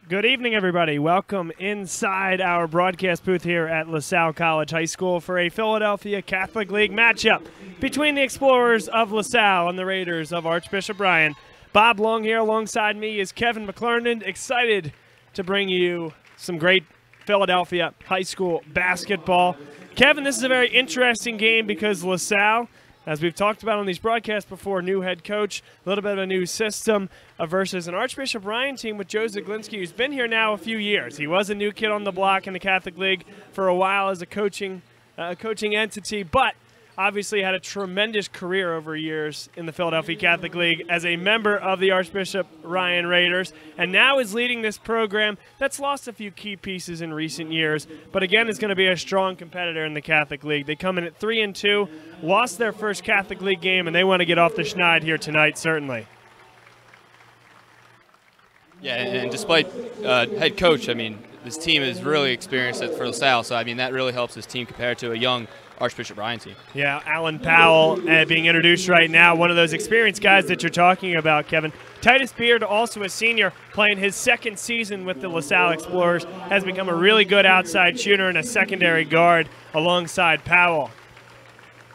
Good evening, everybody. Welcome inside our broadcast booth here at LaSalle College High School for a Philadelphia Catholic League matchup between the Explorers of LaSalle and the Raiders of Archbishop Ryan. Bob Long here alongside me is Kevin McClernand, excited to bring you some great Philadelphia high school basketball. Kevin, this is a very interesting game because LaSalle, as we've talked about on these broadcasts before, new head coach, a little bit of a new system versus an Archbishop Ryan team with Joe Zaglinski, who's been here now a few years. He was a new kid on the block in the Catholic League for a while as a coaching entity, but obviously had a tremendous career over years in the Philadelphia Catholic League as a member of the Archbishop Ryan Raiders, and now is leading this program that's lost a few key pieces in recent years, but again is going to be a strong competitor in the Catholic League. They come in at 3-2, lost their first Catholic League game, and they want to get off the schneid here tonight, certainly. Yeah, and despite head coach, I mean, this team is really experienced for LaSalle, so I mean that really helps this team compared to a young Archbishop Ryan team. Yeah, Alan Powell being introduced right now, one of those experienced guys that you're talking about, Kevin. Titus Beard, also a senior, playing his second season with the LaSalle Explorers, has become a really good outside shooter and a secondary guard alongside Powell.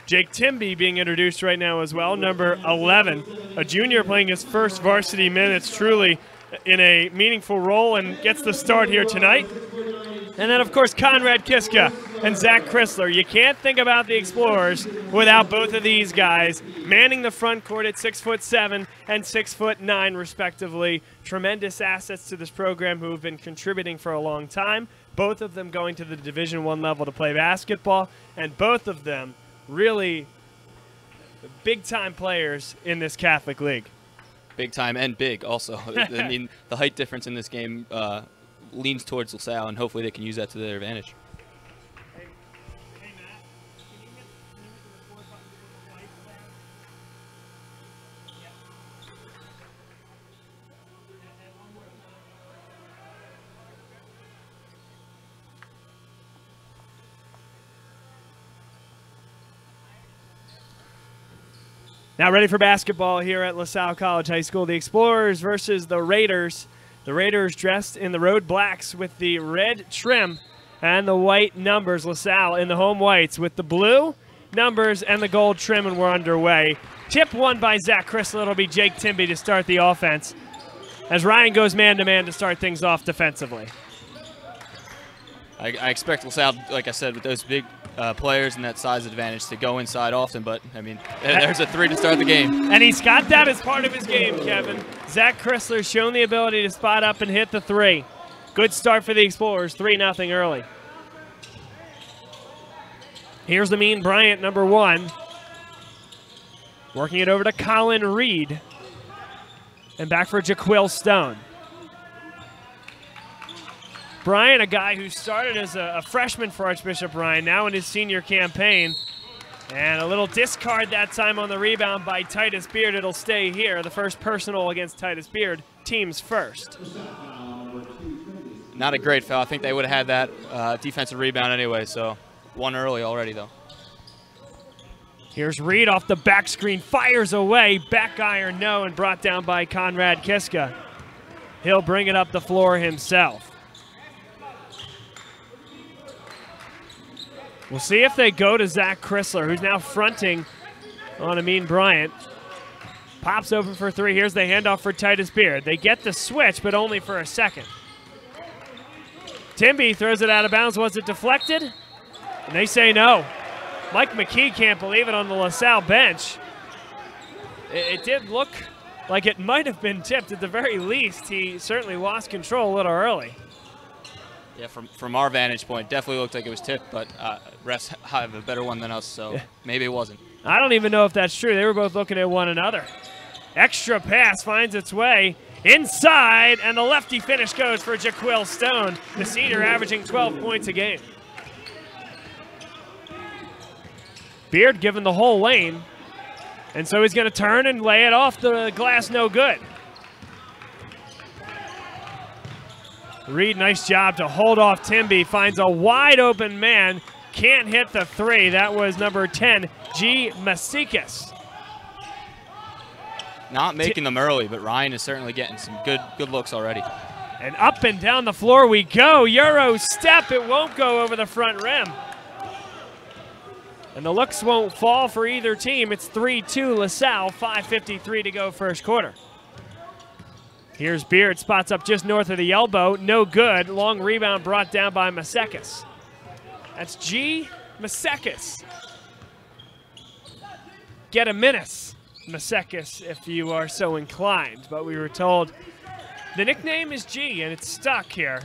Jake Timby being introduced right now as well, number 11, a junior playing his first varsity minutes, truly in a meaningful role, and gets the start here tonight. And then, of course, Conrad Kiska and Zach Chrysler. You can't think about the Explorers without both of these guys manning the front court at 6'7" and 6'9", respectively. Tremendous assets to this program who have been contributing for a long time. Both of them going to the Division I level to play basketball, and both of them really big-time players in this Catholic League. Big time and big also. I mean, the height difference in this game leans towards LaSalle, and hopefully they can use that to their advantage. Hey, Matt, can you hit the record button for the lights there? Yep. And one more. Now ready for basketball here at LaSalle College High School. The Explorers versus the Raiders. The Raiders dressed in the road blacks with the red trim and the white numbers. LaSalle in the home whites with the blue numbers and the gold trim, and we're underway. Tip won by Zach Chrysler. It'll be Jake Timby to start the offense as Ryan goes man-to-man to start things off defensively. I expect LaSalle, like I said, with those big players and that size advantage to go inside often, but, I mean, there's a three to start the game. And he's got that as part of his game, Kevin. Zach Chrysler's shown the ability to spot up and hit the three. Good start for the Explorers, 3-0 early. Here's the Mean Bryant, number 1. Working it over to Colin Reed. And back for Jaquil Stone. Bryant, a guy who started as a freshman for Archbishop Ryan, now in his senior campaign. And a little discard that time on the rebound by Titus Beard. It'll stay here. The first personal against Titus Beard, team's first. Not a great foul. I think they would have had that defensive rebound anyway, so one early already, though. Here's Reed off the back screen, fires away, back iron no, and brought down by Conrad Kiska. He'll bring it up the floor himself. We'll see if they go to Zach Chrysler, who's now fronting on Amin Bryant. Pops open for three. Here's the handoff for Titus Beard. They get the switch, but only for a second. Timby throws it out of bounds. Was it deflected? And they say no. Mike McKee can't believe it on the LaSalle bench. It did look like it might have been tipped. At the very least, he certainly lost control a little early. Yeah, from our vantage point, definitely looked like it was tipped, but refs have a better one than us, so maybe it wasn't. I don't even know if that's true. They were both looking at one another. Extra pass finds its way inside, and the lefty finish goes for Jaquil Stone, the senior averaging 12 points a game. Beard given the whole lane, and so he's going to turn and lay it off the glass, no good. Reed, nice job to hold off Timby, finds a wide open man, can't hit the three. That was number 10, G. Masikis. Not making them early, but Ryan is certainly getting some good looks already. And up and down the floor we go. Euro step, it won't go over the front rim. And the looks won't fall for either team. It's 3-2 LaSalle, 5:53 to go first quarter. Here's Beard, spots up just north of the elbow, no good. Long rebound brought down by Masekis. That's G. Masekis. Get a minute, Masekis, if you are so inclined. But we were told the nickname is G, and it's stuck here.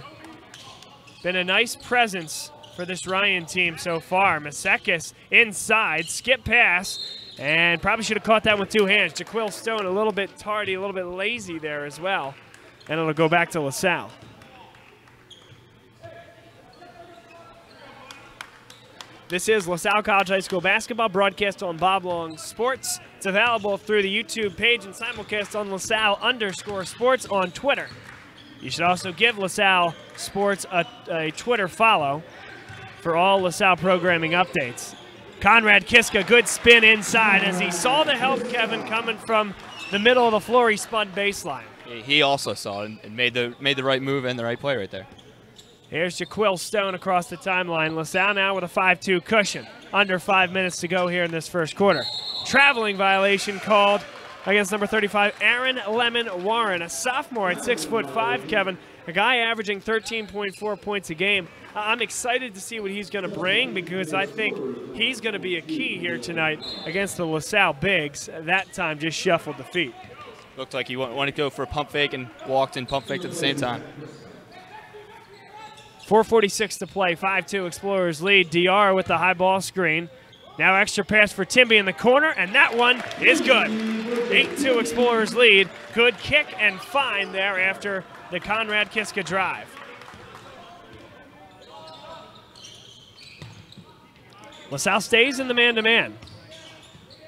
Been a nice presence for this Ryan team so far. Masekis inside, skip pass, and probably should have caught that with two hands. Jaquil Stone a little bit tardy, a little bit lazy there as well. And it'll go back to LaSalle. This is LaSalle College High School basketball, broadcast on Bob Long Sports. It's available through the YouTube page and simulcast on LaSalle_sports on Twitter. You should also give LaSalle Sports a Twitter follow for all LaSalle programming updates. Conrad Kiska, good spin inside as he saw the help, Kevin, coming from the middle of the floor. He spun baseline. He also saw it and made the right move and the right play right there. Here's Jaquil Stone across the timeline. LaSalle now with a 5-2 cushion. Under 5 minutes to go here in this first quarter. Traveling violation called against number 35, Aaron Lemon Warren, a sophomore at 6'5", Kevin, a guy averaging 13.4 points a game. I'm excited to see what he's going to bring because I think he's going to be a key here tonight against the LaSalle Bigs. That time just shuffled the feet. Looked like he wanted to go for a pump fake and walked and pump faked at the same time. 4:46 to play, 5-2 Explorers lead. DR with the high ball screen. Now extra pass for Timby in the corner, and that one is good. 8-2 Explorers lead. Good kick and find there after the Conrad Kiska drive. LaSalle stays in the man-to-man.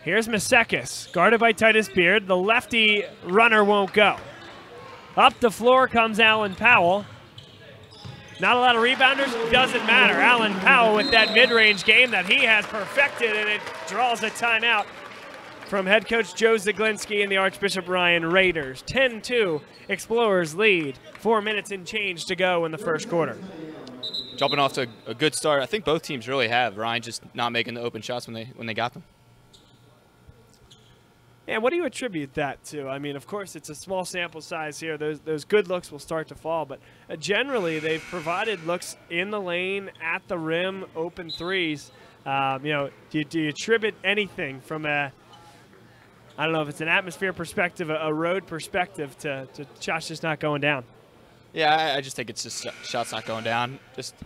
Here's Masekis, guarded by Titus Beard. The lefty runner won't go. Up the floor comes Alan Powell. Not a lot of rebounders, doesn't matter. Alan Powell with that mid-range game that he has perfected, and it draws a timeout from head coach Joe Zaglinski and the Archbishop Ryan Raiders. 10-2, Explorers lead. 4 minutes and change to go in the first quarter. Jumping off to a good start. I think both teams really have. Ryan just not making the open shots when they got them. And what do you attribute that to? I mean, of course, it's a small sample size here. Those good looks will start to fall, but generally they've provided looks in the lane, at the rim, open threes. You know, do you attribute anything from I don't know if it's an atmosphere perspective, a road perspective to shots just not going down? Yeah, I just think it's just shots not going down.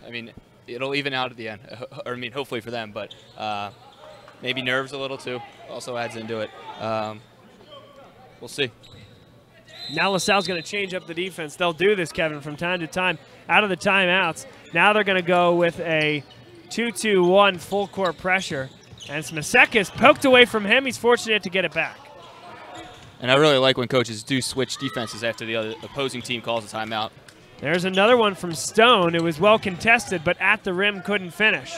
I mean, it'll even out at the end. Or, I mean, hopefully for them, but maybe nerves a little too also adds into it. We'll see. Now LaSalle's going to change up the defense. They'll do this, Kevin, from time to time out of the timeouts. Now they're going to go with a 2-2-1 full court pressure. And it's Masekis poked away from him. He's fortunate to get it back. And I really like when coaches do switch defenses after the other opposing team calls a timeout. There's another one from Stone. It was well contested, but at the rim couldn't finish.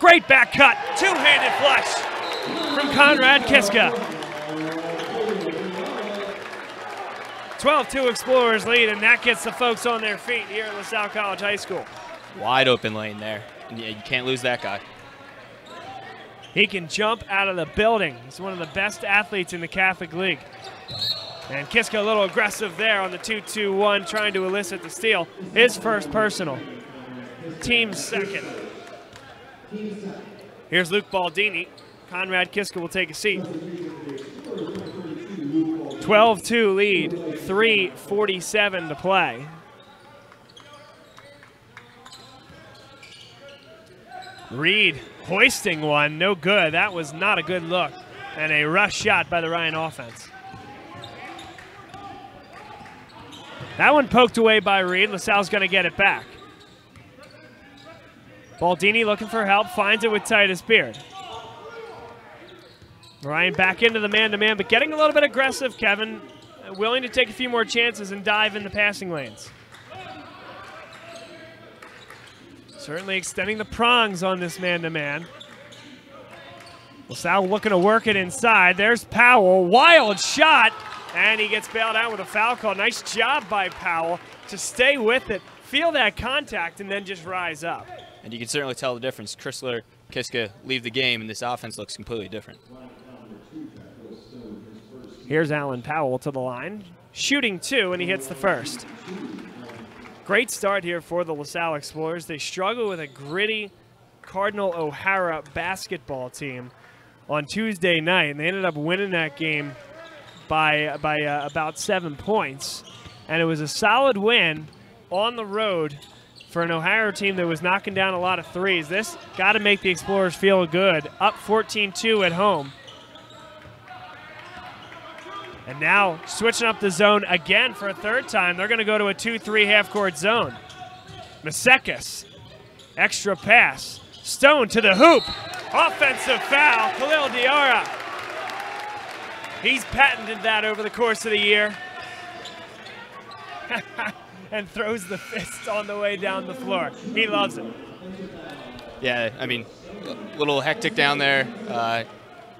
Great back cut, two-handed flush from Conrad Kiska. 12-2 Explorers lead, and that gets the folks on their feet here at LaSalle College High School. Wide open lane there. And you can't lose that guy. He can jump out of the building. He's one of the best athletes in the Catholic League. And Kiska a little aggressive there on the 2-2-1, trying to elicit the steal. His first personal. Team's second. Here's Luke Baldini. Conrad Kiska will take a seat. 12-2 lead, 3:47 to play. Reed hoisting one, no good. That was not a good look. And a rush shot by the Ryan offense. That one poked away by Reed. LaSalle's going to get it back. Baldini looking for help, finds it with Titus Beard. Ryan back into the man-to-man, but getting a little bit aggressive, Kevin. Willing to take a few more chances and dive in the passing lanes. Certainly extending the prongs on this man-to-man. LaSalle looking to work it inside. There's Powell, wild shot. And he gets bailed out with a foul call. Nice job by Powell to stay with it, feel that contact, and then just rise up. And you can certainly tell the difference. Chrysler, Kiska leave the game, and this offense looks completely different. Here's Alan Powell to the line, shooting 2, and he hits the first. Great start here for the LaSalle Explorers. They struggle with a gritty Cardinal O'Hara basketball team on Tuesday night, and they ended up winning that game by about 7 points. And it was a solid win on the road for an O'Hara team that was knocking down a lot of threes. This got to make the Explorers feel good. Up 14-2 at home. And now switching up the zone again for a third time. They're going to go to a 2-3 half-court zone. Masekis, extra pass. Stone to the hoop. Offensive foul, Khalil Diarra. He's patented that over the course of the year. And throws the fist on the way down the floor. He loves it. Yeah, I mean, a little hectic down there.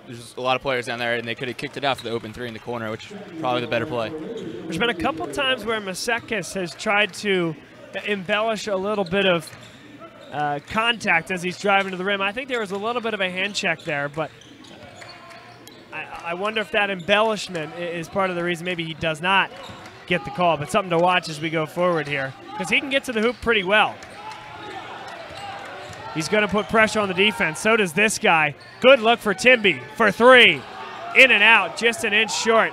There's a lot of players down there, and they could have kicked it out for the open 3 in the corner, which is probably the better play. There's been a couple times where Masekis has tried to embellish a little bit of contact as he's driving to the rim. I think there was a little bit of a hand check there, but I wonder if that embellishment is part of the reason maybe he does not get the call, but something to watch as we go forward here, because he can get to the hoop pretty well. He's going to put pressure on the defense. So does this guy. Good look for Timby for 3. In and out, just an inch short.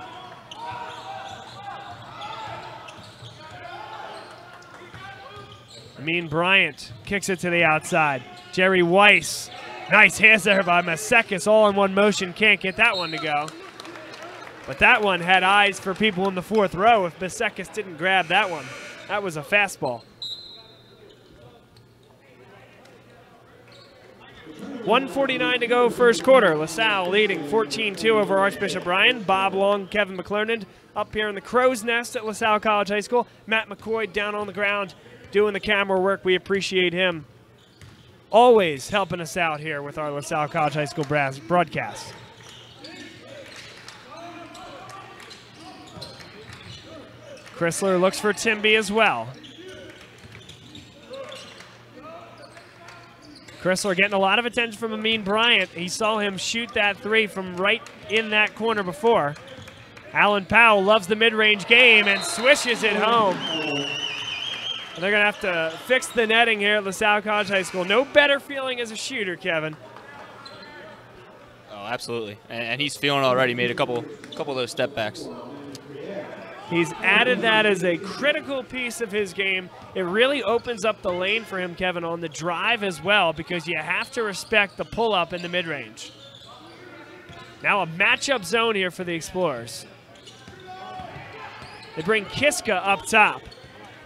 Amin Bryant kicks it to the outside. Jerry Weiss. Nice hands there by Masekis, all in one motion. Can't get that one to go. But that one had eyes for people in the 4th row if Masekis didn't grab that one. That was a fastball. 1:49 to go first quarter. LaSalle leading 14-2 over Archbishop Bryan. Bob Long, Kevin McClernand up here in the crow's nest at LaSalle College High School. Matt McCoy down on the ground doing the camera work. We appreciate him always helping us out here with our LaSalle College High School broadcast. Chrysler looks for Timby as well. Chrysler getting a lot of attention from Amin Bryant. He saw him shoot that 3 from right in that corner before. Alan Powell loves the mid-range game and swishes it home. And they're going to have to fix the netting here at LaSalle College High School. No better feeling as a shooter, Kevin. Oh, absolutely. And he's feeling it already. Made a couple of those step backs. He's added that as a critical piece of his game. It really opens up the lane for him, Kevin, on the drive as well, because you have to respect the pull-up in the mid-range. Now a matchup zone here for the Explorers. They bring Kiska up top.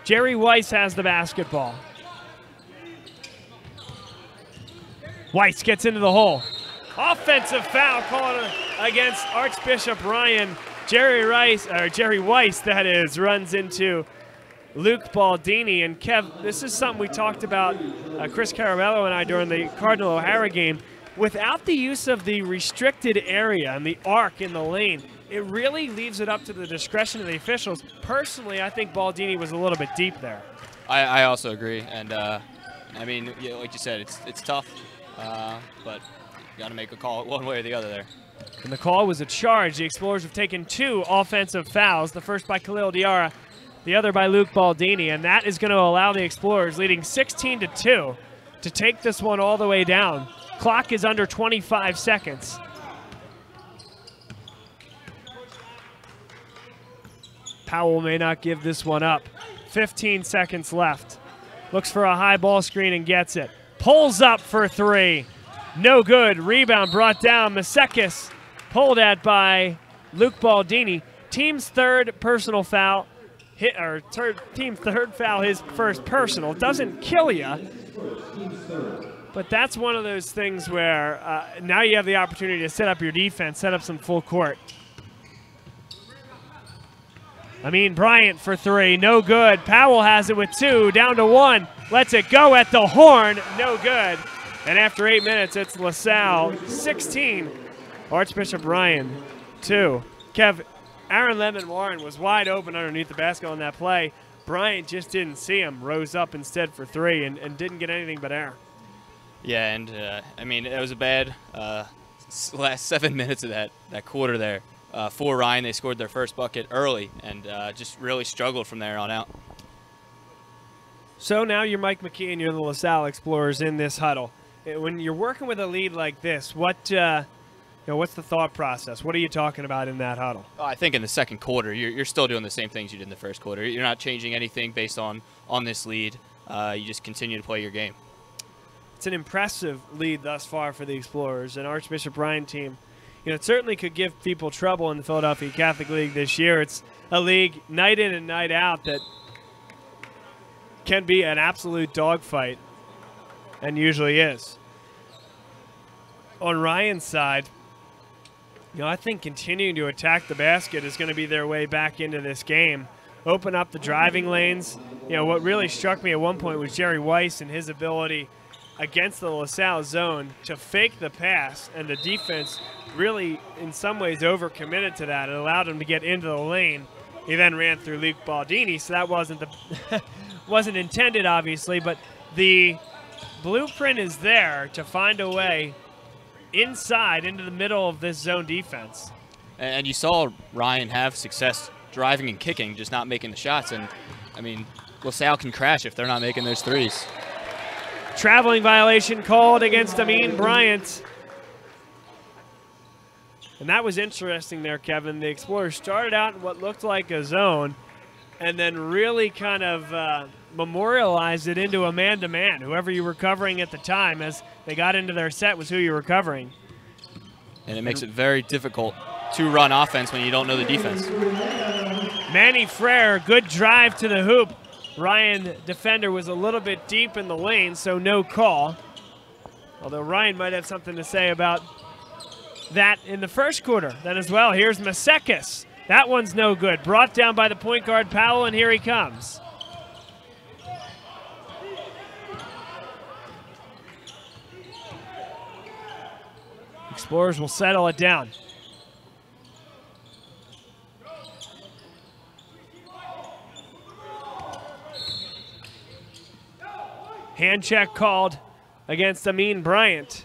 Jerry Weiss has the basketball. Weiss gets into the hole. Offensive foul called against Archbishop Bryan. Jerry Weiss, that is, runs into Luke Baldini. And Kev, this is something we talked about, Chris Caramello and I, during the Cardinal O'Hara game. Without the use of the restricted area and the arc in the lane, it really leaves it up to the discretion of the officials. Personally, I think Baldini was a little bit deep there. I also agree. And, I mean, yeah, like you said, it's tough, but you got to make a call one way or the other there. And the call was a charge. The Explorers have taken 2 offensive fouls, the first by Khalil Diarra, the other by Luke Baldini, and that is going to allow the Explorers, leading 16-2, to take this one all the way down. Clock is under 25 seconds. Powell may not give this one up. 15 seconds left. Looks for a high ball screen and gets it. Pulls up for 3. No good. Rebound brought down. Masekis pulled at by Luke Baldini. Team's third personal foul. Team's third foul, his first personal. Doesn't kill you. But that's one of those things where now you have the opportunity to set up your defense, set up some full court. Amin Bryant for 3. No good. Powell has it with 2. Down to 1. Lets it go at the horn. No good. And after 8 minutes, it's LaSalle 16, Archbishop Bryan 2. Kev, Aaron Lemon-Warren was wide open underneath the basket on that play. Bryant just didn't see him, rose up instead for three, and didn't get anything but air. Yeah, and I mean, it was a bad last 7 minutes of that quarter there. For Ryan, they scored their first bucket early and just really struggled from there on out. So now you're Mike McKee and you're the LaSalle Explorers in this huddle. When you're working with a lead like this, what's the thought process? What are you talking about in that huddle? I think in the second quarter, you're still doing the same things you did in the first quarter. You're not changing anything based on this lead. You just continue to play your game. It's an impressive lead thus far for the Explorers, an Archbishop Bryan team. It certainly could give people trouble in the Philadelphia Catholic League this year. It's a league night in and night out that can be an absolute dogfight, and usually is. On Ryan's side, I think continuing to attack the basket is going to be their way back into this game. Open up the driving lanes. What really struck me at one point was Jerry Weiss and his ability against the LaSalle zone to fake the pass, and the defense really, in some ways, overcommitted to that. It allowed him to get into the lane. He then ran through Luke Baldini, so that wasn't intended, obviously, but the blueprint is there to find a way inside into the middle of this zone defense. And you saw Ryan have success driving and kicking, just not making the shots. And, I mean, LaSalle can crash if they're not making those threes. Traveling violation called against Amin Bryant. And that was interesting there, Kevin. The Explorers started out in what looked like a zone and then really kind of memorialized it into a man-to-man. Whoever you were covering at the time as they got into their set was who you were covering. And it makes it very difficult to run offense when you don't know the defense. Manny Frere, good drive to the hoop. Ryan defender was a little bit deep in the lane, so no call. Although Ryan might have something to say about that in the first quarter then as well. Here's Masekis. That one's no good. Brought down by the point guard Powell, and here he comes. Explorers will settle it down. Hand check called against Amin Bryant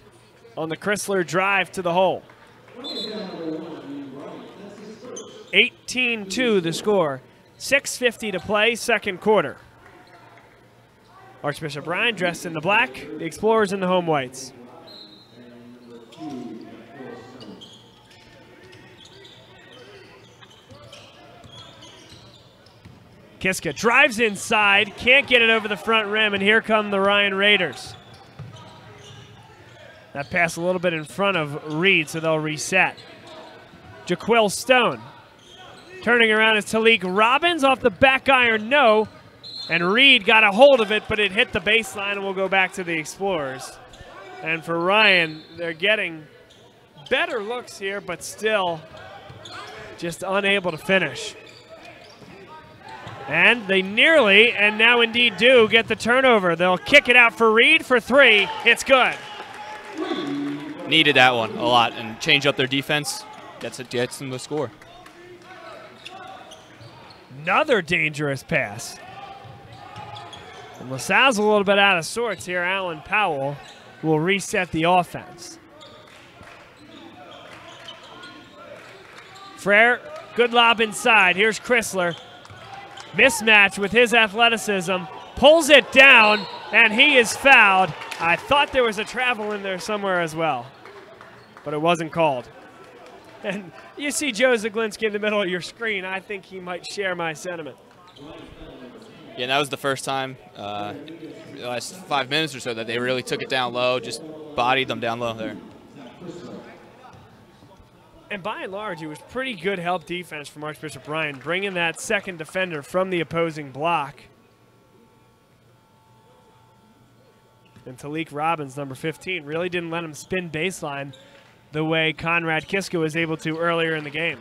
on the Chrysler drive to the hole. 18-2 the score. 6:50 to play, second quarter. Archbishop Bryan dressed in the black, the Explorers in the home whites. Kiska drives inside, can't get it over the front rim, and here come the Ryan Raiders. That pass a little bit in front of Reed, so they'll reset. Jaquil Stone. Turning around is Talik Robbins off the back iron, no. And Reed got a hold of it, but it hit the baseline, and we'll go back to the Explorers. And for Ryan, they're getting better looks here, but still just unable to finish. And they nearly, and now indeed do, get the turnover. They'll kick it out for Reed for three. It's good. Needed that one a lot, and change up their defense. Gets them the score. Another dangerous pass. And LaSalle's a little bit out of sorts here. Alan Powell will reset the offense. Frere, good lob inside. Here's Chrysler. Mismatch with his athleticism. Pulls it down, and he is fouled. I thought there was a travel in there somewhere as well, but it wasn't called. And you see Joe Zaglinski in the middle of your screen. I think he might share my sentiment. Yeah, that was the first time the last 5 minutes or so that they really took it down low, just bodied them down low there. And by and large, it was pretty good help defense from Archbishop Bryan, bringing that second defender from the opposing block. And Talik Robbins, number 15, really didn't let him spin baseline the way Conrad Kiska was able to earlier in the game.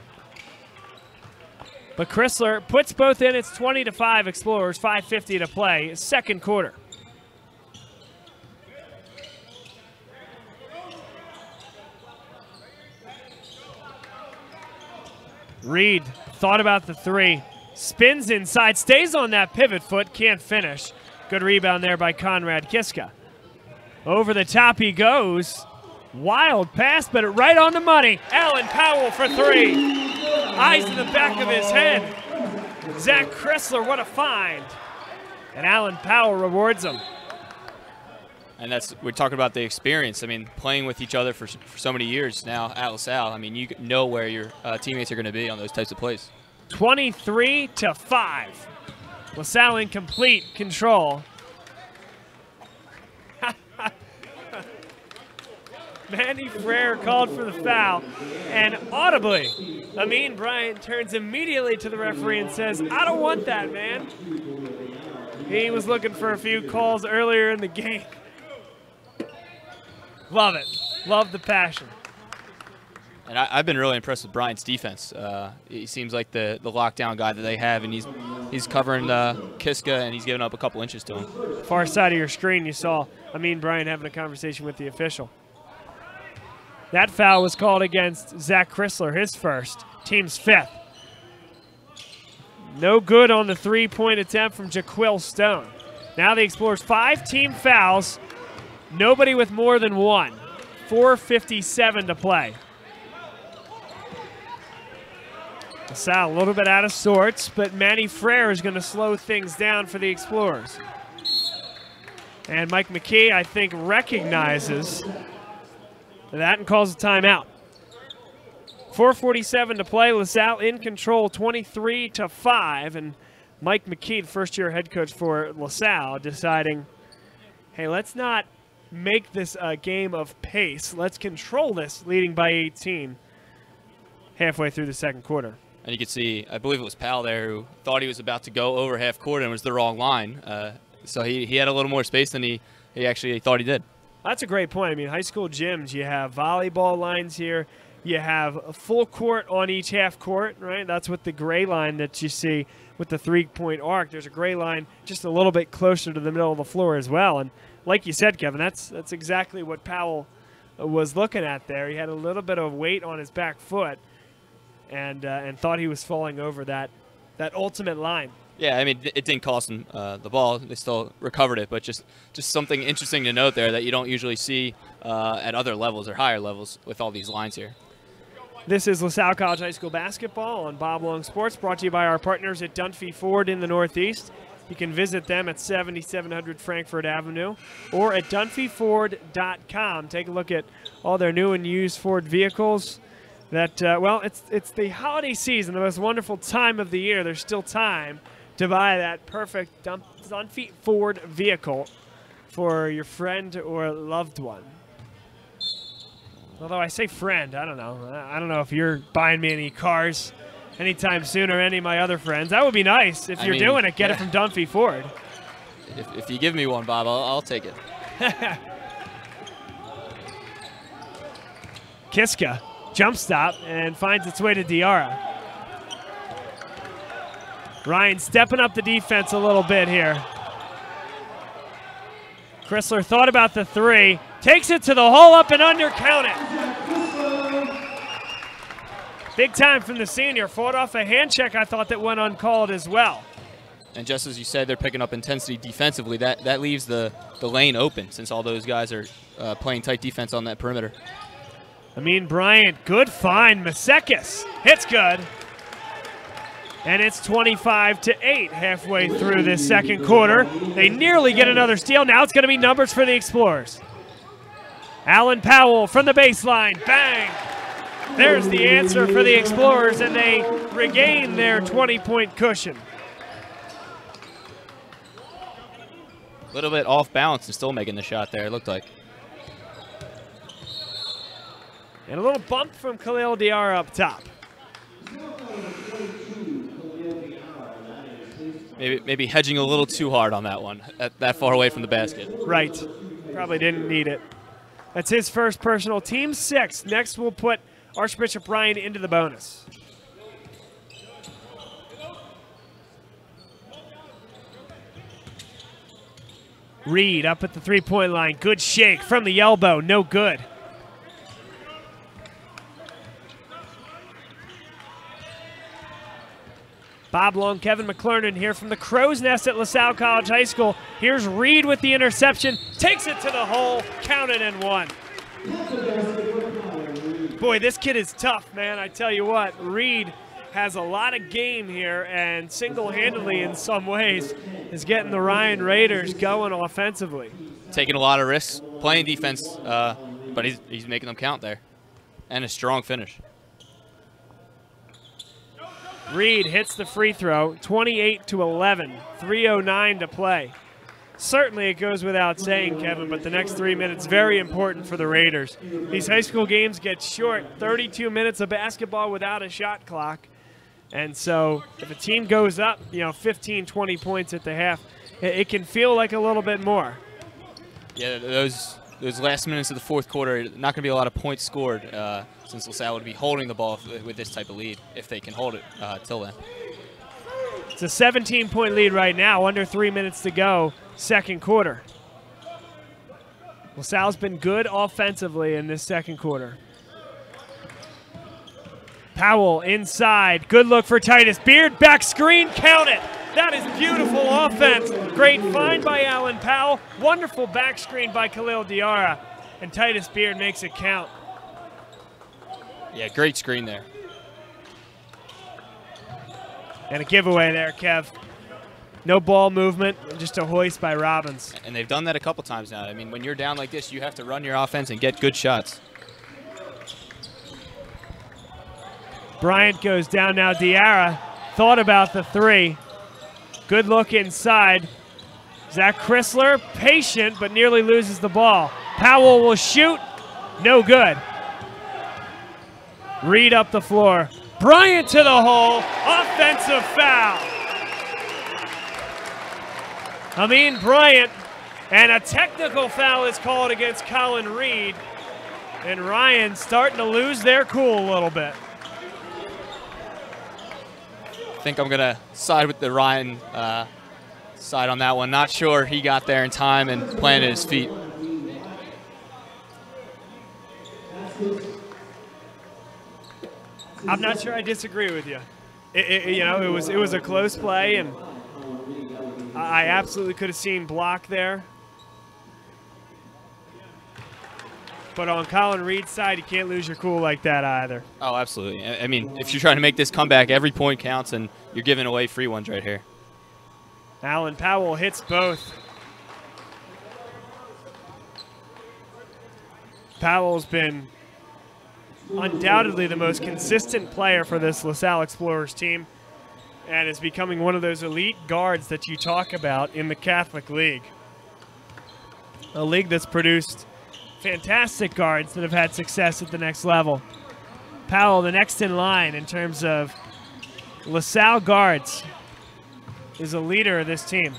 But Chrysler puts both in. It's 20-5 Explorers, 5:50 to play, second quarter. Reed thought about the three. Spins inside, stays on that pivot foot, can't finish. Good rebound there by Conrad Kiska. Over the top he goes. Wild pass, but right on the money. Alan Powell for three. Eyes in the back of his head. Zach Chrysler, what a find. And Alan Powell rewards him. And we're talking about the experience. I mean, playing with each other for so many years now at LaSalle. I mean, you know where your teammates are going to be on those types of plays. 23-5. LaSalle in complete control. Manny Frere called for the foul, and audibly, Amin Bryant turns immediately to the referee and says, I don't want that, man. He was looking for a few calls earlier in the game. Love it. Love the passion. And I've been really impressed with Bryant's defense. He seems like the lockdown guy that they have, and he's covering Kiska, and he's giving up a couple inches to him. Far side of your screen, you saw Amin Bryant having a conversation with the official. That foul was called against Zach Chrysler, his first, team's fifth. No good on the three-point attempt from Jaquil Stone. Now the Explorers 5 team fouls, nobody with more than one. 4:57 to play. LaSalle a little bit out of sorts, but Manny Frere is going to slow things down for the Explorers. And Mike McKee, I think, recognizes that and calls a timeout. 4:47 to play. LaSalle in control, 23-5. And Mike McKee, first-year head coach for LaSalle, deciding, hey, let's not make this a game of pace. Let's control this, leading by 18 halfway through the second quarter. And you could see, I believe it was Powell there, who thought he was about to go over half court and it was the wrong line. So he had a little more space than he actually thought he did. That's a great point. I mean, high school gyms, you have volleyball lines here. You have a full court on each half court, right? That's with the gray line that you see with the three-point arc. There's a gray line just a little bit closer to the middle of the floor as well. And like you said, Kevin, that's exactly what Powell was looking at there. He had a little bit of weight on his back foot and thought he was falling over that ultimate line. Yeah, I mean, it didn't cost them the ball. They still recovered it, but just something interesting to note there that you don't usually see at other levels or higher levels with all these lines here. This is LaSalle College High School basketball on Bob Long Sports, brought to you by our partners at Dunphy Ford in the Northeast. You can visit them at 7700 Frankfurt Avenue or at dunphyford.com. Take a look at all their new and used Ford vehicles. Well, it's the holiday season, the most wonderful time of the year. There's still time to buy that perfect Dunphy Ford vehicle for your friend or loved one. Although I say friend, I don't know. I don't know if you're buying me any cars anytime soon or any of my other friends. That would be nice. If you're doing it, get it from Dunphy Ford. If you give me one, Bob, I'll take it. Kiska, jump stop, and finds its way to Diarra. Ryan stepping up the defense a little bit here. Chrysler thought about the three, takes it to the hole, up and under, count it. Big time from the senior, fought off a hand check I thought that went uncalled as well. And just as you said, they're picking up intensity defensively. That leaves the lane open since all those guys are playing tight defense on that perimeter. Amin Bryant, good find. Masekis hits good. And it's 25-8 halfway through this second quarter. They nearly get another steal. Now it's going to be numbers for the Explorers. Alan Powell from the baseline. Bang! There's the answer for the Explorers, and they regain their 20-point cushion. A little bit off balance and still making the shot there, it looked like. And a little bump from Khalil Diarra up top. Maybe hedging a little too hard on that one, that far away from the basket. Right. Probably didn't need it. That's his first personal. Team 6. Next we'll put Archbishop Ryan into the bonus. Reed up at the three-point line. Good shake from the elbow. No good. Bob Long, Kevin McClernand here from the Crow's Nest at LaSalle College High School. Here's Reed with the interception, takes it to the hole, counted and one. Boy, this kid is tough, man. I tell you what, Reed has a lot of game here and single-handedly in some ways is getting the Ryan Raiders going offensively. Taking a lot of risks, playing defense, but he's making them count there. And a strong finish. Reed hits the free throw, 28-11, 3:09 to play. Certainly it goes without saying, Kevin, but the next 3 minutes very important for the Raiders. These high school games get short, 32 minutes of basketball without a shot clock. And so if a team goes up, 15, 20 points at the half, it can feel like a little bit more. Yeah, those last minutes of the fourth quarter, not going to be a lot of points scored since LaSalle would be holding the ball with this type of lead, if they can hold it till then. It's a 17-point lead right now, under 3 minutes to go, second quarter. LaSalle's been good offensively in this second quarter. Powell inside, good look for Titus Beard, back screen, count it. That is beautiful offense. Great find by Alan Powell, wonderful back screen by Khalil Diarra, and Titus Beard makes it count. Yeah, great screen there. And a giveaway there, Kev. No ball movement, just a hoist by Robbins. And they've done that a couple times now. I mean, when you're down like this, you have to run your offense and get good shots. Bryant goes down now. Diarra thought about the three. Good look inside. Zach Chrysler, patient, but nearly loses the ball. Powell will shoot. No good. Reed up the floor. Bryant to the hole. Offensive foul. Amin Bryant. And a technical foul is called against Colin Reed. And Ryan starting to lose their cool a little bit. I think I'm going to side with the Ryan side on that one. Not sure he got there in time and planted his feet. I'm not sure I disagree with you. It was a close play, and I absolutely could have seen block there. But on Colin Reed's side, you can't lose your cool like that either. Oh, absolutely. I mean, if you're trying to make this comeback, every point counts, and you're giving away free ones right here. Alan Powell hits both. Powell's been undoubtedly the most consistent player for this LaSalle Explorers team and is becoming one of those elite guards that you talk about in the Catholic League. A league that's produced fantastic guards that have had success at the next level. Powell, the next in line in terms of LaSalle guards, is a leader of this team.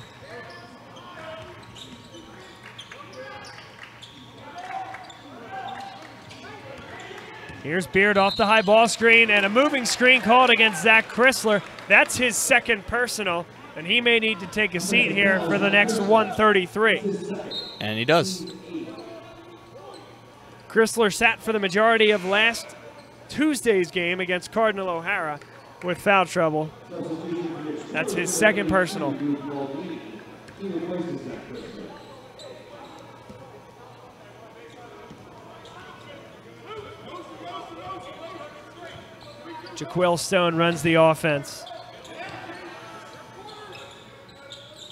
Here's Beard off the high ball screen, and a moving screen called against Zach Chrysler. That's his second personal, and he may need to take a seat here for the next 133. And he does. Chrysler sat for the majority of last Tuesday's game against Cardinal O'Hara with foul trouble. That's his second personal. Jaquil Stone runs the offense.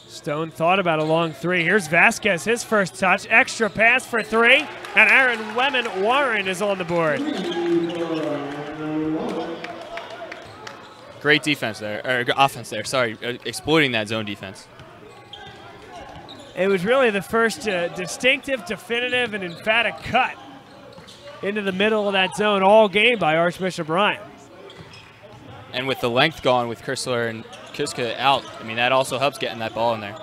Stone thought about a long three. Here's Vasquez, his first touch. Extra pass for three. And Aaron Warren is on the board. Great defense there, or offense there, sorry, exploiting that zone defense. It was really the first distinctive, definitive, and emphatic cut into the middle of that zone all game by Archbishop Ryan. And with the length gone with Chrysler and Kiska out, I mean, that also helps getting that ball in there.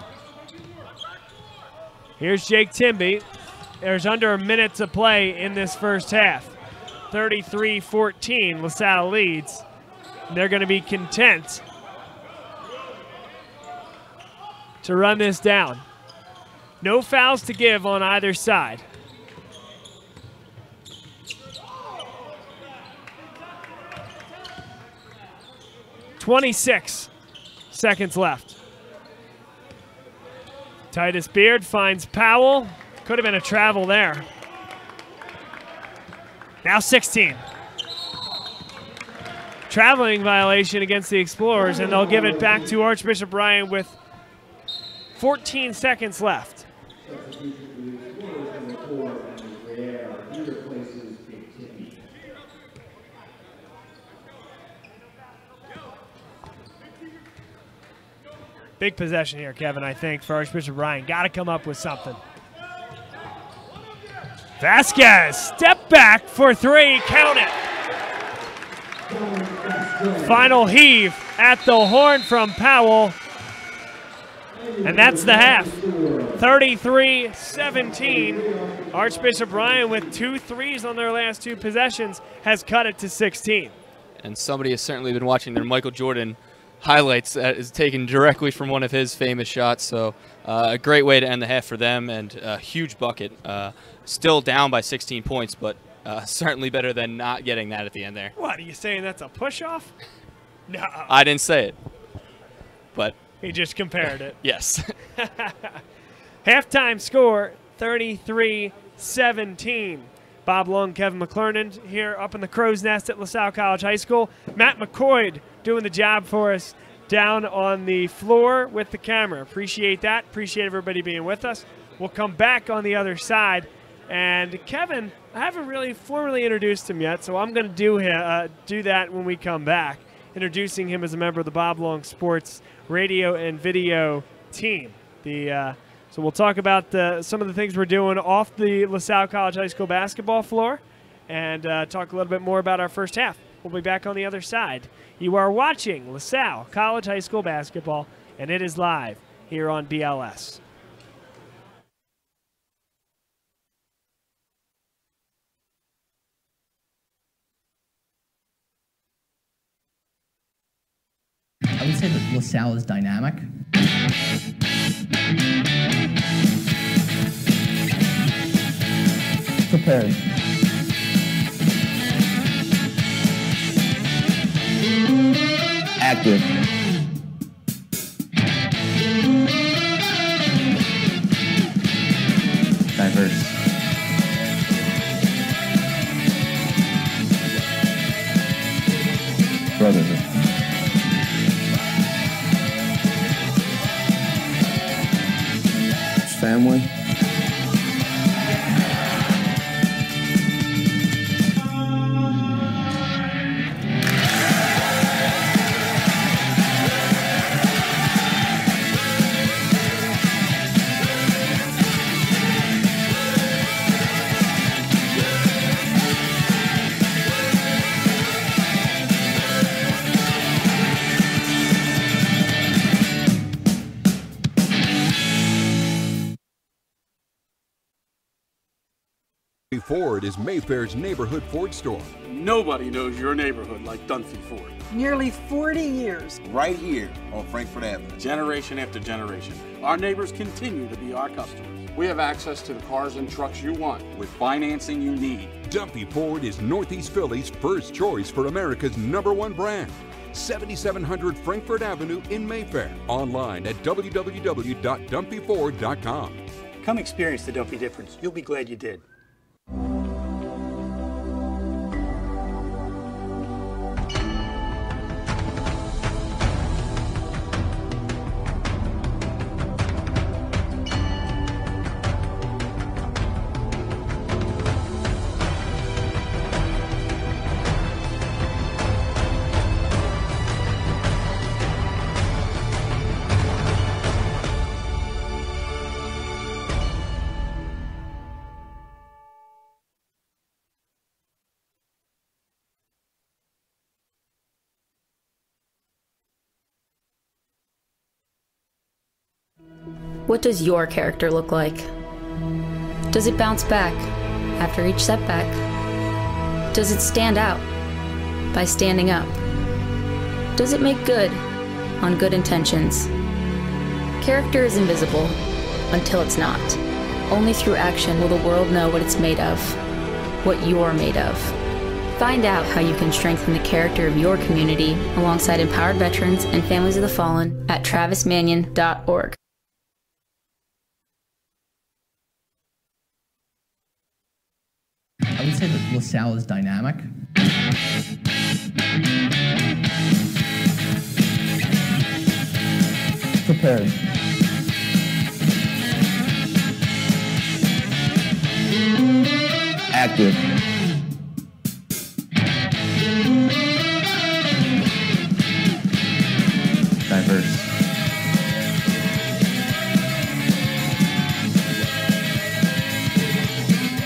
Here's Jake Timby. There's under a minute to play in this first half. 33-14, LaSalle leads. They're going to be content to run this down. No fouls to give on either side. seconds left. Titus Beard finds Powell. Could have been a travel there. Now 16. Traveling violation against the Explorers, and they'll give it back to Archbishop Ryan with 14 seconds left. Big possession here, Kevin, I think, for Archbishop Ryan. Got to come up with something. Vasquez, step back for three, count it. Final heave at the horn from Powell. And that's the half. 33-17. Archbishop Ryan with 2 threes on their last 2 possessions has cut it to 16. And somebody has certainly been watching their Michael Jordan highlights that is taken directly from one of his famous shots. So a great way to end the half for them, and a huge bucket. Still down by 16 points, but certainly better than not getting that at the end there. What, are you saying that's a push-off? No. I didn't say it, but he just compared it. Yes. Halftime score, 33-17. Bob Long, Kevin McClernand here up in the Crow's Nest at LaSalle College High School. Matt McCoy doing the job for us down on the floor with the camera. Appreciate that. Appreciate everybody being with us. We'll come back on the other side. And Kevin, I haven't really formally introduced him yet, so I'm going to do that when we come back, introducing him as a member of the Bob Long Sports radio and video team. So we'll talk about some of the things we're doing off the LaSalle College High School basketball floor and talk a little bit more about our first half. We'll be back on the other side. You are watching LaSalle College High School basketball, and it is live here on BLS. I would say that LaSalle is dynamic. Prepared. Active. Diverse. Brotherhood. Family. Ford is Mayfair's neighborhood Ford store. Nobody knows your neighborhood like Dunphy Ford. Nearly 40 years. Right here on Frankfurt Avenue. Generation after generation. Our neighbors continue to be our customers. We have access to the cars and trucks you want with financing you need. Dunphy Ford is Northeast Philly's first choice for America's #1 brand. 7700 Frankfurt Avenue in Mayfair. Online at www.dunphyford.com. Come experience the Dunphy difference. You'll be glad you did. What does your character look like? Does it bounce back after each setback? Does it stand out by standing up? Does it make good on good intentions? Character is invisible until it's not. Only through action will the world know what it's made of, what you're made of. Find out how you can strengthen the character of your community alongside empowered veterans and families of the fallen at travismanion.org. I would say that LaSalle is dynamic. Prepared. Active. Diverse.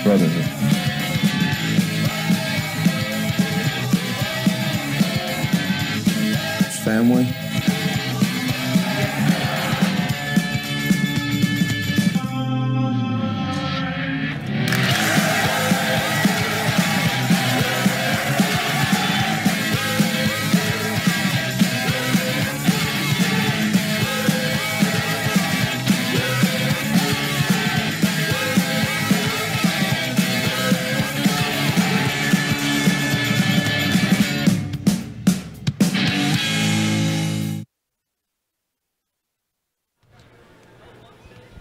Brotherhood. Family.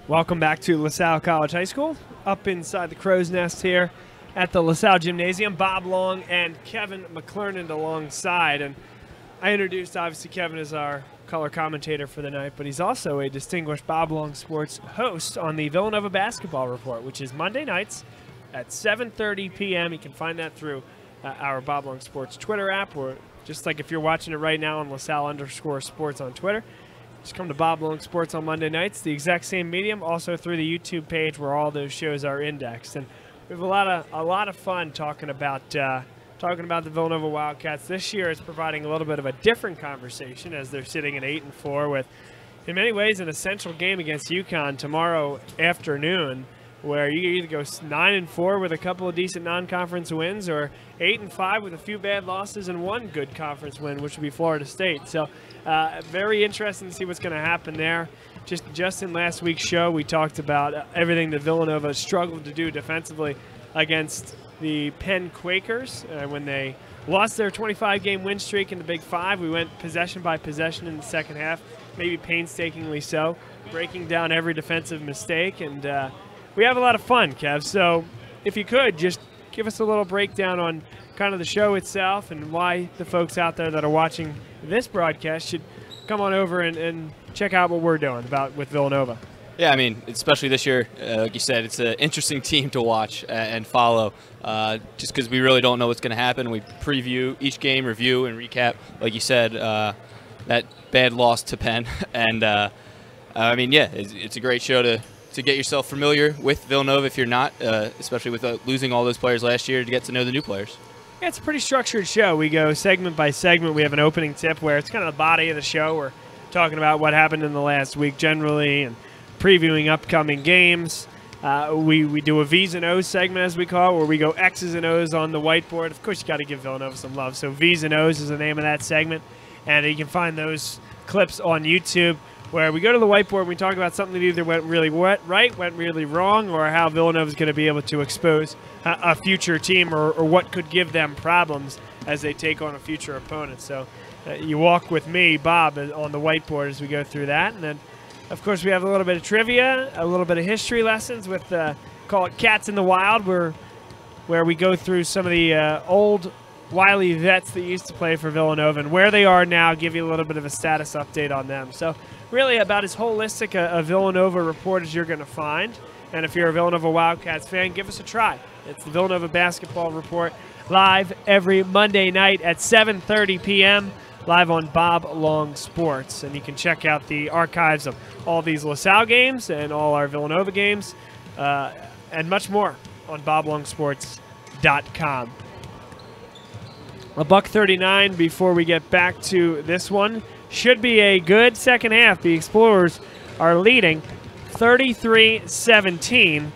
Welcome back to LaSalle College High School, up inside the Crow's Nest here at the LaSalle Gymnasium. Bob Long and Kevin McClernand alongside. And I introduced, obviously, Kevin as our color commentator for the night, but he's also a distinguished Bob Long Sports host on the Villanova Basketball Report, which is Monday nights at 7:30 p.m. You can find that through our Bob Long Sports Twitter app, or just like if you're watching it right now on LaSalle_sports on Twitter. Just come to Bob Long Sports on Monday nights, the exact same medium, also through the YouTube page where all those shows are indexed. And we have a lot of fun talking about the Villanova Wildcats. This year is providing a little bit of a different conversation as they're sitting at 8-4 with, in many ways, an essential game against UConn tomorrow afternoon, where you either go 9-4 with a couple of decent non-conference wins, or 8-5 with a few bad losses and one good conference win, which would be Florida State. So very interesting to see what's going to happen there. Just in last week's show, we talked about everything that Villanova struggled to do defensively against the Penn Quakers when they lost their 25-game win streak in the Big Five. We went possession by possession in the second half, maybe painstakingly so, breaking down every defensive mistake. And we have a lot of fun, Kev. So if you could, just give us a little breakdown on kind of the show itself and why the folks out there that are watching this broadcast should come on over and check out what we're doing with Villanova. Yeah, I mean, especially this year, like you said, it's an interesting team to watch and follow just because we really don't know what's going to happen. We preview each game, review, and recap, like you said, that bad loss to Penn. And, I mean, yeah, it's a great show to get yourself familiar with Villanova if you're not, especially with losing all those players last year, to get to know the new players. Yeah, it's a pretty structured show. We go segment by segment. We have an opening tip where it's kind of the body of the show. We're talking about what happened in the last week generally and previewing upcoming games. We do a V's and O's segment, as we call it, where we go X's and O's on the whiteboard. Of course, you got to give Villanova some love. So V's and O's is the name of that segment, and you can find those clips on YouTube, where we go to the whiteboard and we talk about something that either went really right, went really wrong, or how Villanova is going to be able to expose a future team or what could give them problems as they take on a future opponent. So you walk with me, Bob, on the whiteboard as we go through that. And then, of course, we have a little bit of trivia, a little bit of history lessons with, call it Cats in the Wild, where we go through some of the old wily vets that used to play for Villanova and where they are now, give you a little bit of a status update on them. So really about as holistic a Villanova report as you're going to find. And if you're a Villanova Wildcats fan, give us a try. It's the Villanova Basketball Report, live every Monday night at 7:30 p.m., live on Bob Long Sports. And you can check out the archives of all these LaSalle games and all our Villanova games and much more on boblongsports.com. $1:39 before we get back to this one. Should be a good second half. The Explorers are leading 33-17,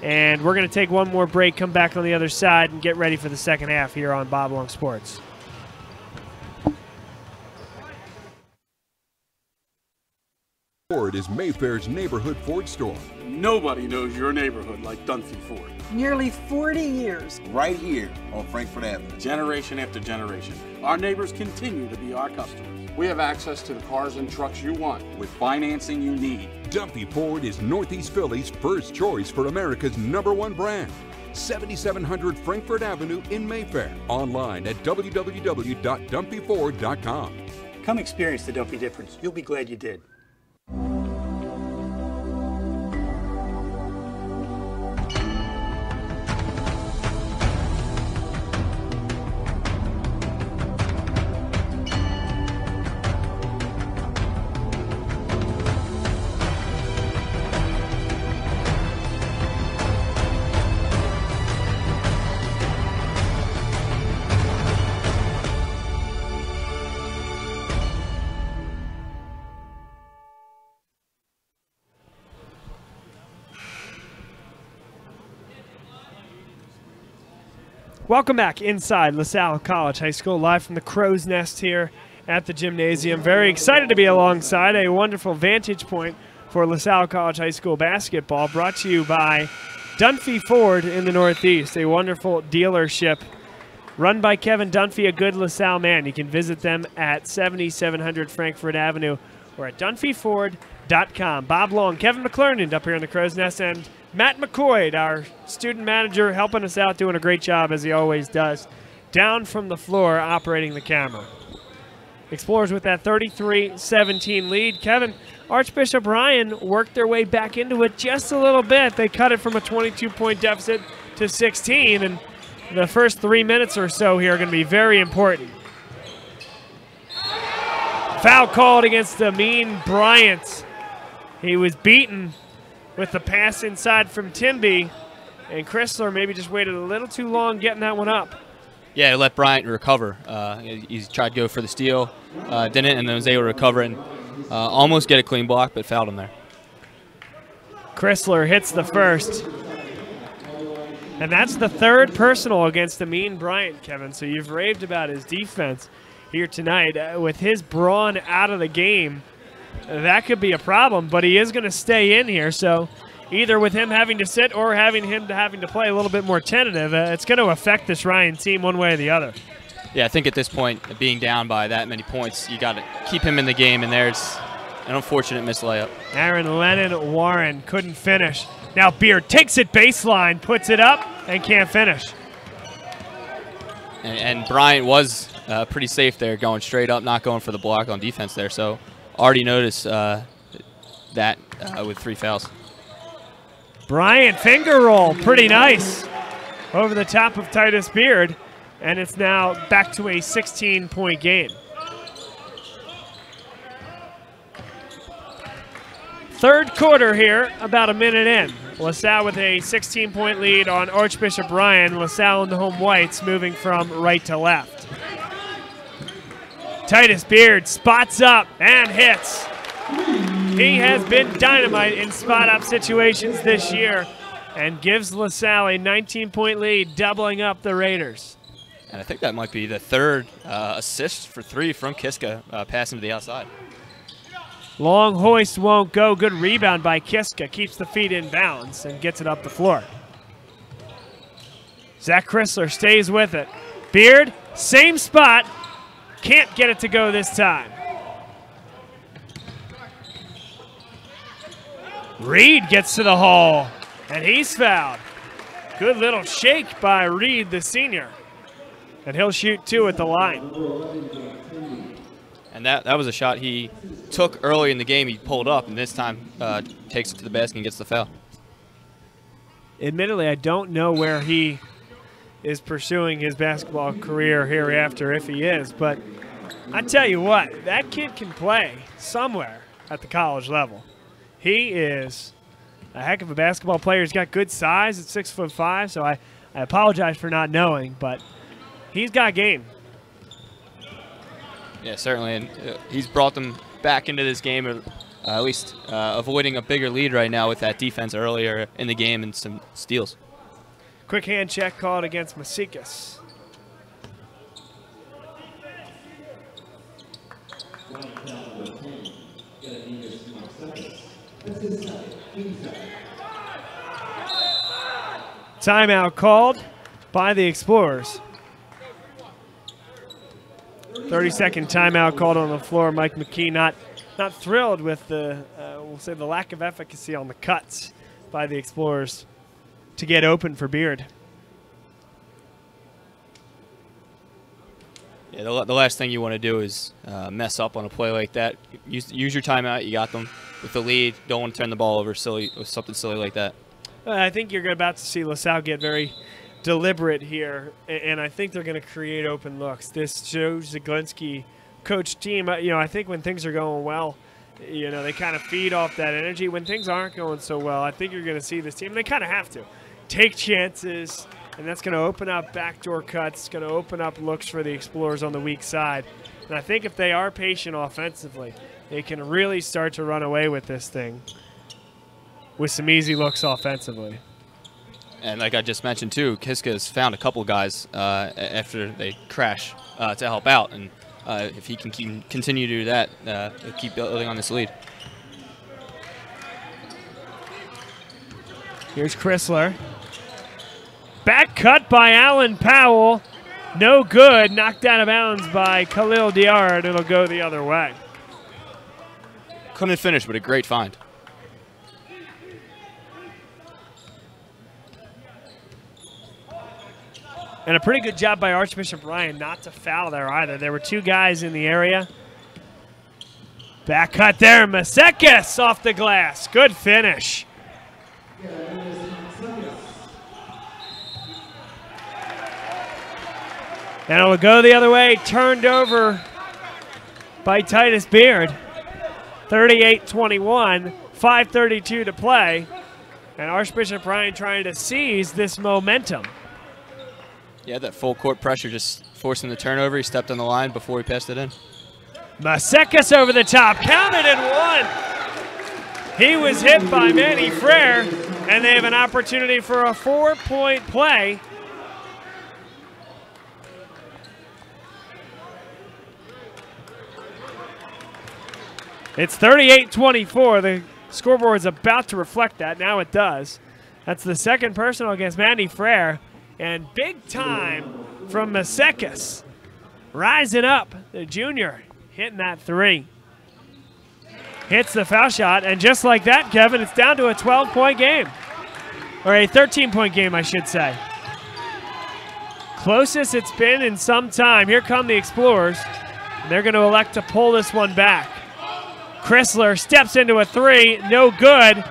and we're going to take one more break, come back on the other side, and get ready for the second half here on Bob Long Sports. Ford is Mayfair's neighborhood Ford store. Nobody knows your neighborhood like Dunphy Ford. Nearly 40 years. Right here on Frankfurt Avenue. Generation after generation, our neighbors continue to be our customers. We have access to the cars and trucks you want with financing you need. Dunphy Ford is Northeast Philly's first choice for America's #1 brand. 7700 Frankfurt Avenue in Mayfair. Online at www.dunphyford.com. Come experience the Dumpy difference. You'll be glad you did. Welcome back inside LaSalle College High School, live from the Crow's Nest here at the gymnasium. Very excited to be alongside a wonderful vantage point for LaSalle College High School basketball, brought to you by Dunphy Ford in the Northeast, a wonderful dealership run by Kevin Dunphy, a good LaSalle man. You can visit them at 7700 Frankfurt Avenue or at dunphyford.com. Bob Long, Kevin McClernand up here in the Crow's Nest, and Matt McCoy, our student manager, helping us out, doing a great job as he always does, down from the floor operating the camera. Explorers with that 33-17 lead. Kevin, Archbishop Ryan worked their way back into it just a little bit. They cut it from a 22-point deficit to 16, and the first 3 minutes or so here are going to be very important. Foul called against Amin Bryant. He was beaten with the pass inside from Timby, and Chrysler maybe just waited a little too long getting that one up. Yeah, let Bryant recover. He tried to go for the steal, didn't, and then was able to recover and almost get a clean block, but fouled him there. Chrysler hits the first. And that's the third personal against Amin Bryant, Kevin. So you've raved about his defense here tonight. With his brawn out of the game, that could be a problem, but he is going to stay in here. So either with him having to sit or having to play a little bit more tentative, it's going to affect this Ryan team one way or the other. Yeah, I think at this point, being down by that many points, you got to keep him in the game, and there's an unfortunate missed layup. Aaron Lennon Warren couldn't finish. Now Beard takes it baseline, puts it up, and can't finish. And Bryant was pretty safe there, going straight up, not going for the block on defense there. So already noticed that with 3 fouls. Bryant finger roll, pretty nice, over the top of Titus Beard, and it's now back to a 16-point game. Third quarter here, about a minute in. LaSalle with a 16-point lead on Archbishop Ryan. LaSalle in the home whites, moving from right to left. Titus Beard spots up and hits. He has been dynamite in spot-up situations this year and gives LaSalle a 19-point lead, doubling up the Raiders. And I think that might be the third assist for 3 from Kiska, passing to the outside. Long hoist won't go. Good rebound by Kiska. Keeps the feet in bounds and gets it up the floor. Zach Chrysler stays with it. Beard, same spot. Can't get it to go this time. Reed gets to the hole, and he's fouled. Good little shake by Reed, the senior. And he'll shoot 2 at the line. And that was a shot he took early in the game. He pulled up, and this time takes it to the basket and gets the foul. Admittedly, I don't know where he is pursuing his basketball career hereafter, if he is. But I tell you what, that kid can play somewhere at the college level. He is a heck of a basketball player. He's got good size at 6'5", so I apologize for not knowing, but he's got game. Yeah, certainly, and he's brought them back into this game, or at least avoiding a bigger lead right now with that defense earlier in the game and some steals. Quick hand check called against Masikas. Timeout called by the Explorers. 30-second timeout called on the floor. Mike McKee not thrilled with the, we'll say, the lack of efficacy on the cuts by the Explorers to get open for Beard. Yeah, the last thing you want to do is mess up on a play like that. Use your timeout. You got them with the lead. Don't want to turn the ball over with something silly like that. I think you're about to see LaSalle get very deliberate here, and I think they're going to create open looks. This Joe Zaglinski coach team, I think when things are going well, they kind of feed off that energy. When things aren't going so well, I think you're going to see this team. They kind of have to take chances, and that's going to open up backdoor cuts, going to open up looks for the Explorers on the weak side. And I think if they are patient offensively, they can really start to run away with this thing with some easy looks offensively. And like I just mentioned, too, Kiska has found a couple guys after they crash to help out. And if he can continue to do that, he'll keep building on this lead. Here's Chrysler. Back cut by Alan Powell. No good. Knocked out of bounds by Khalil Diarra, and it'll go the other way. Couldn't finish, but a great find. And a pretty good job by Archbishop Ryan not to foul there either. There were two guys in the area. Back cut there. Masekis off the glass. Good finish. And it'll go the other way. Turned over by Titus Beard. 38-21. 5:32 to play. And Archbishop Ryan trying to seize this momentum. Yeah, that full court pressure just forcing the turnover. He stepped on the line before he passed it in. Masekis over the top, counted and one. He was hit by Manny Frere, and they have an opportunity for a 4-point play. It's 38-24. The scoreboard's about to reflect that. Now it does. That's the second personal against Manny Frere. And big time from Masekis. Rising up, the junior, hitting that three. Hits the foul shot, and just like that, Kevin, it's down to a 12-point game. Or a 13-point game, I should say. Closest it's been in some time. Here come the Explorers. They're going to elect to pull this one back. Chrysler steps into a three, no good.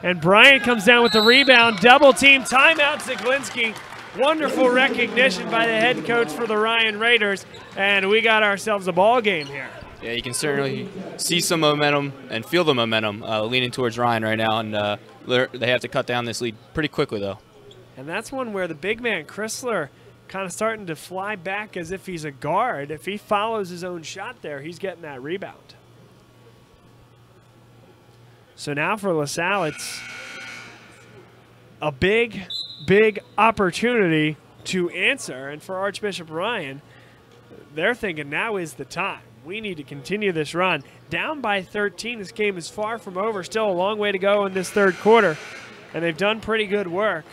And Bryant comes down with the rebound. Double team, timeout, Zaglinski. Wonderful recognition by the head coach for the Ryan Raiders, and we got ourselves a ball game here. Yeah, you can certainly see some momentum and feel the momentum leaning towards Ryan right now, and they have to cut down this lead pretty quickly, though. And that's one where the big man, Chrysler, kind of starting to fly back as if he's a guard. If he follows his own shot there, he's getting that rebound. So now for LaSalle, it's a big opportunity to answer. And for Archbishop Ryan, they're thinking now is the time. We need to continue this run. Down by 13, this game is far from over. Still a long way to go in this third quarter. And they've done pretty good work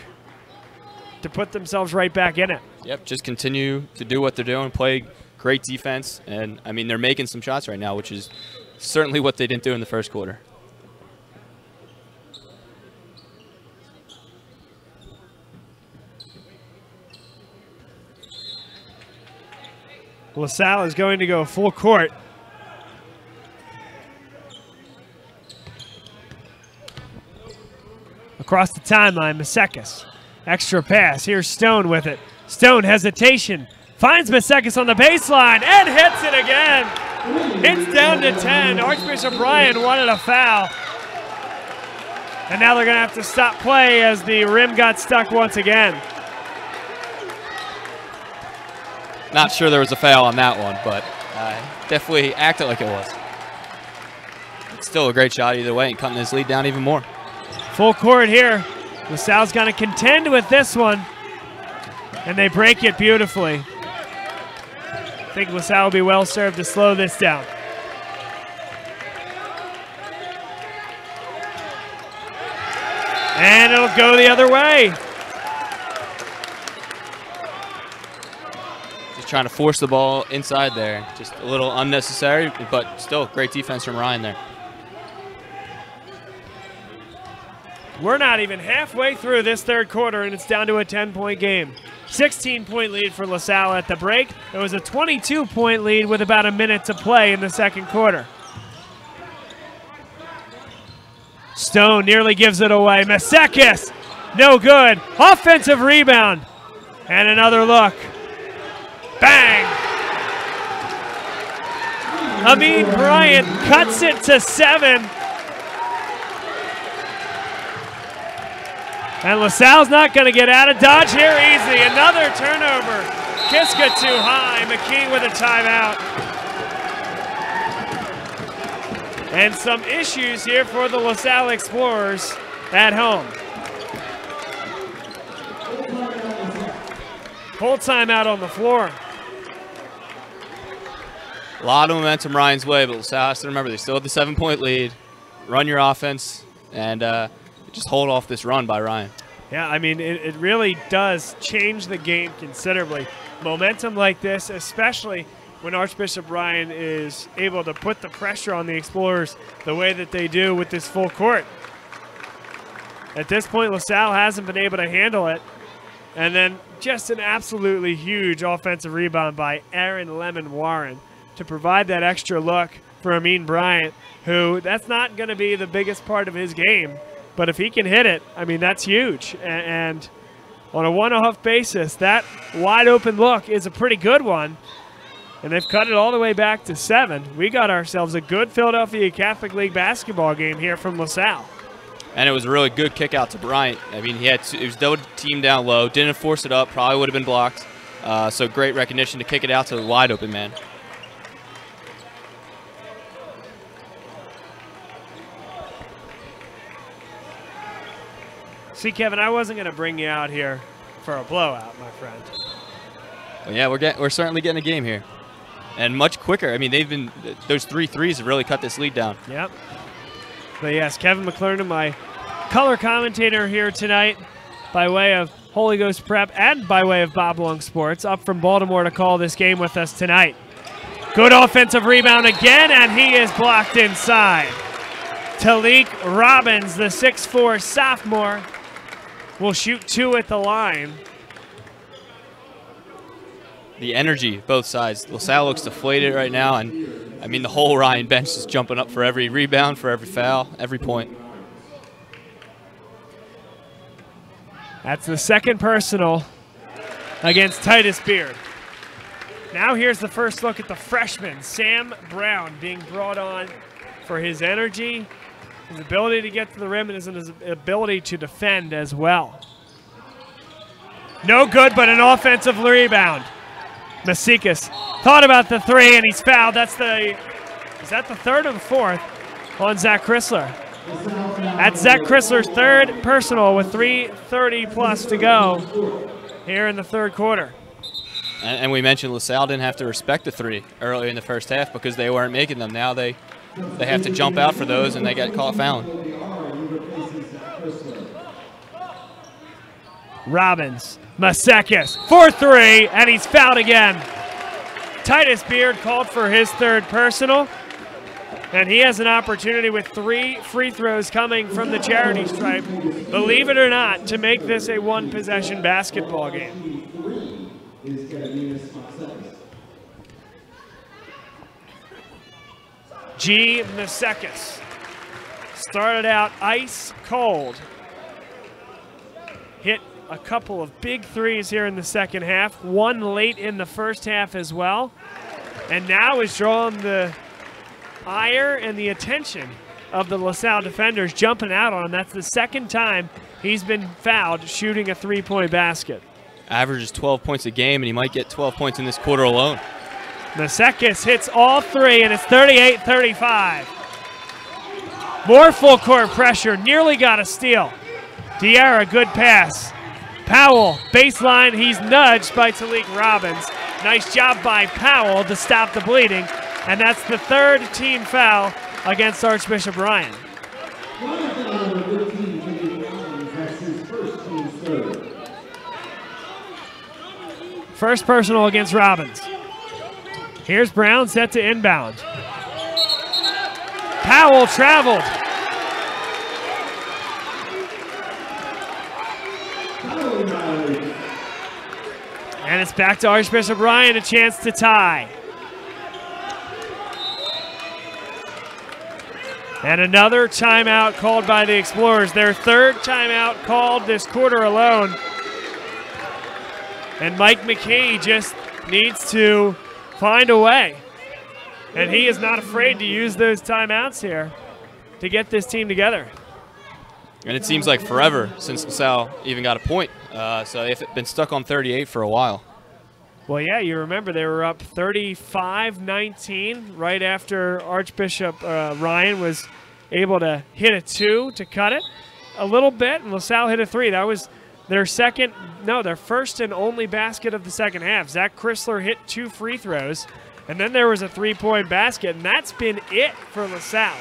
to put themselves right back in it. Yep, just continue to do what they're doing, play great defense. And, I mean, they're making some shots right now, which is certainly what they didn't do in the first quarter. LaSalle is going to go full court. Across the timeline, Masekis. Extra pass. Here's Stone with it. Stone, hesitation. Finds Masekis on the baseline and hits it again. It's down to 10. Archbishop Ryan wanted a foul. And now they're going to have to stop play as the rim got stuck once again. Not sure there was a foul on that one, but definitely acted like it was. It's still a great shot either way and cutting this lead down even more. Full court here. LaSalle's going to contend with this one, and they break it beautifully. I think LaSalle will be well served to slow this down. And it'll go the other way. Just trying to force the ball inside there. Just a little unnecessary, but still great defense from Ryan there. We're not even halfway through this third quarter, and it's down to a 10-point game. 16-point lead for LaSalle at the break. It was a 22-point lead with about a minute to play in the second quarter. Stone nearly gives it away. Masekis, no good. Offensive rebound. And another look. Bang! Amin Bryant cuts it to 7. And LaSalle's not going to get out of dodge here easy. Another turnover. Kiska too high. McKee with a timeout. And some issues here for the LaSalle Explorers at home. Full timeout on the floor. A lot of momentum Ryan's way, but LaSalle has to remember they still have the 7-point lead. Run your offense and just hold off this run by Ryan. Yeah, I mean, it really does change the game considerably. Momentum like this, especially when Archbishop Ryan is able to put the pressure on the Explorers the way that they do with this full court. At this point, LaSalle hasn't been able to handle it. And then just an absolutely huge offensive rebound by Aaron Lemon Warren to provide that extra look for Amin Bryant, who that's not going to be the biggest part of his game. But if he can hit it, I mean, that's huge. And on a one-off basis, that wide open look is a pretty good one. And they've cut it all the way back to 7. We got ourselves a good Philadelphia Catholic League basketball game here from LaSalle. And it was a really good kick out to Bryant. I mean, it was double team down low, didn't force it up, probably would have been blocked. So great recognition to kick it out to the wide open man. See, Kevin, I wasn't going to bring you out here for a blowout, my friend. Well, yeah, we're certainly getting a game here. And much quicker. I mean, those 3 threes have really cut this lead down. Yep. But yes, Kevin McClernand, my color commentator here tonight, by way of Holy Ghost Prep and by way of Bob Long Sports, up from Baltimore to call this game with us tonight. Good offensive rebound again, and he is blocked inside. Talik Robbins, the 6'4 sophomore, will shoot 2 at the line. The energy, both sides. LaSalle looks deflated right now, and I mean the whole Ryan bench is jumping up for every rebound, for every foul, every point. That's the second personal against Titus Beard. Now here's the first look at the freshman, Sam Brown, being brought on for his energy, his ability to get to the rim, and his ability to defend as well. No good, but an offensive rebound. Masekis thought about the 3, and he's fouled. Is that the 3rd or the 4th on Zach Chrysler? That's Zach Chrysler's 3rd personal with 3:30 plus to go here in the third quarter. And we mentioned LaSalle didn't have to respect the 3 earlier in the first half because they weren't making them. Now they have to jump out for those, and they got caught fouling. Robbins, Masekis, 4-3, and he's fouled again. Titus Beard called for his 3rd personal, and he has an opportunity with 3 free throws coming from the charity stripe, believe it or not, to make this a 1-possession basketball game. G. Masekis started out ice cold. Hit a couple of big 3s here in the second half, 1 late in the first half as well, and now is drawing the ire and the attention of the LaSalle defenders, jumping out on him. That's the 2nd time he's been fouled shooting a 3-point basket. Averages 12 points a game, and he might get 12 points in this quarter alone. Masekis hits all 3, and it's 38-35. More full court pressure, nearly got a steal. Diarra, good pass. Powell, baseline, he's nudged by Talik Robbins. Nice job by Powell to stop the bleeding, and that's the 3rd team foul against Archbishop Ryan. First personal against Robbins. Here's Brown set to inbound. Powell traveled. And it's back to Archbishop Ryan, a chance to tie. And another timeout called by the Explorers. Their third timeout called this quarter alone. And Mike McKee just needs to find a way. And he is not afraid to use those timeouts here to get this team together. And it seems like forever since LaSalle even got a point. So they've been stuck on 38 for a while. Well, yeah, you remember they were up 35-19 right after Archbishop Ryan was able to hit a 2 to cut it a little bit, and LaSalle hit a 3. That was their first and only basket of the second half. Zach Chrysler hit 2 free throws, and then there was a 3-point basket, and that's been it for LaSalle.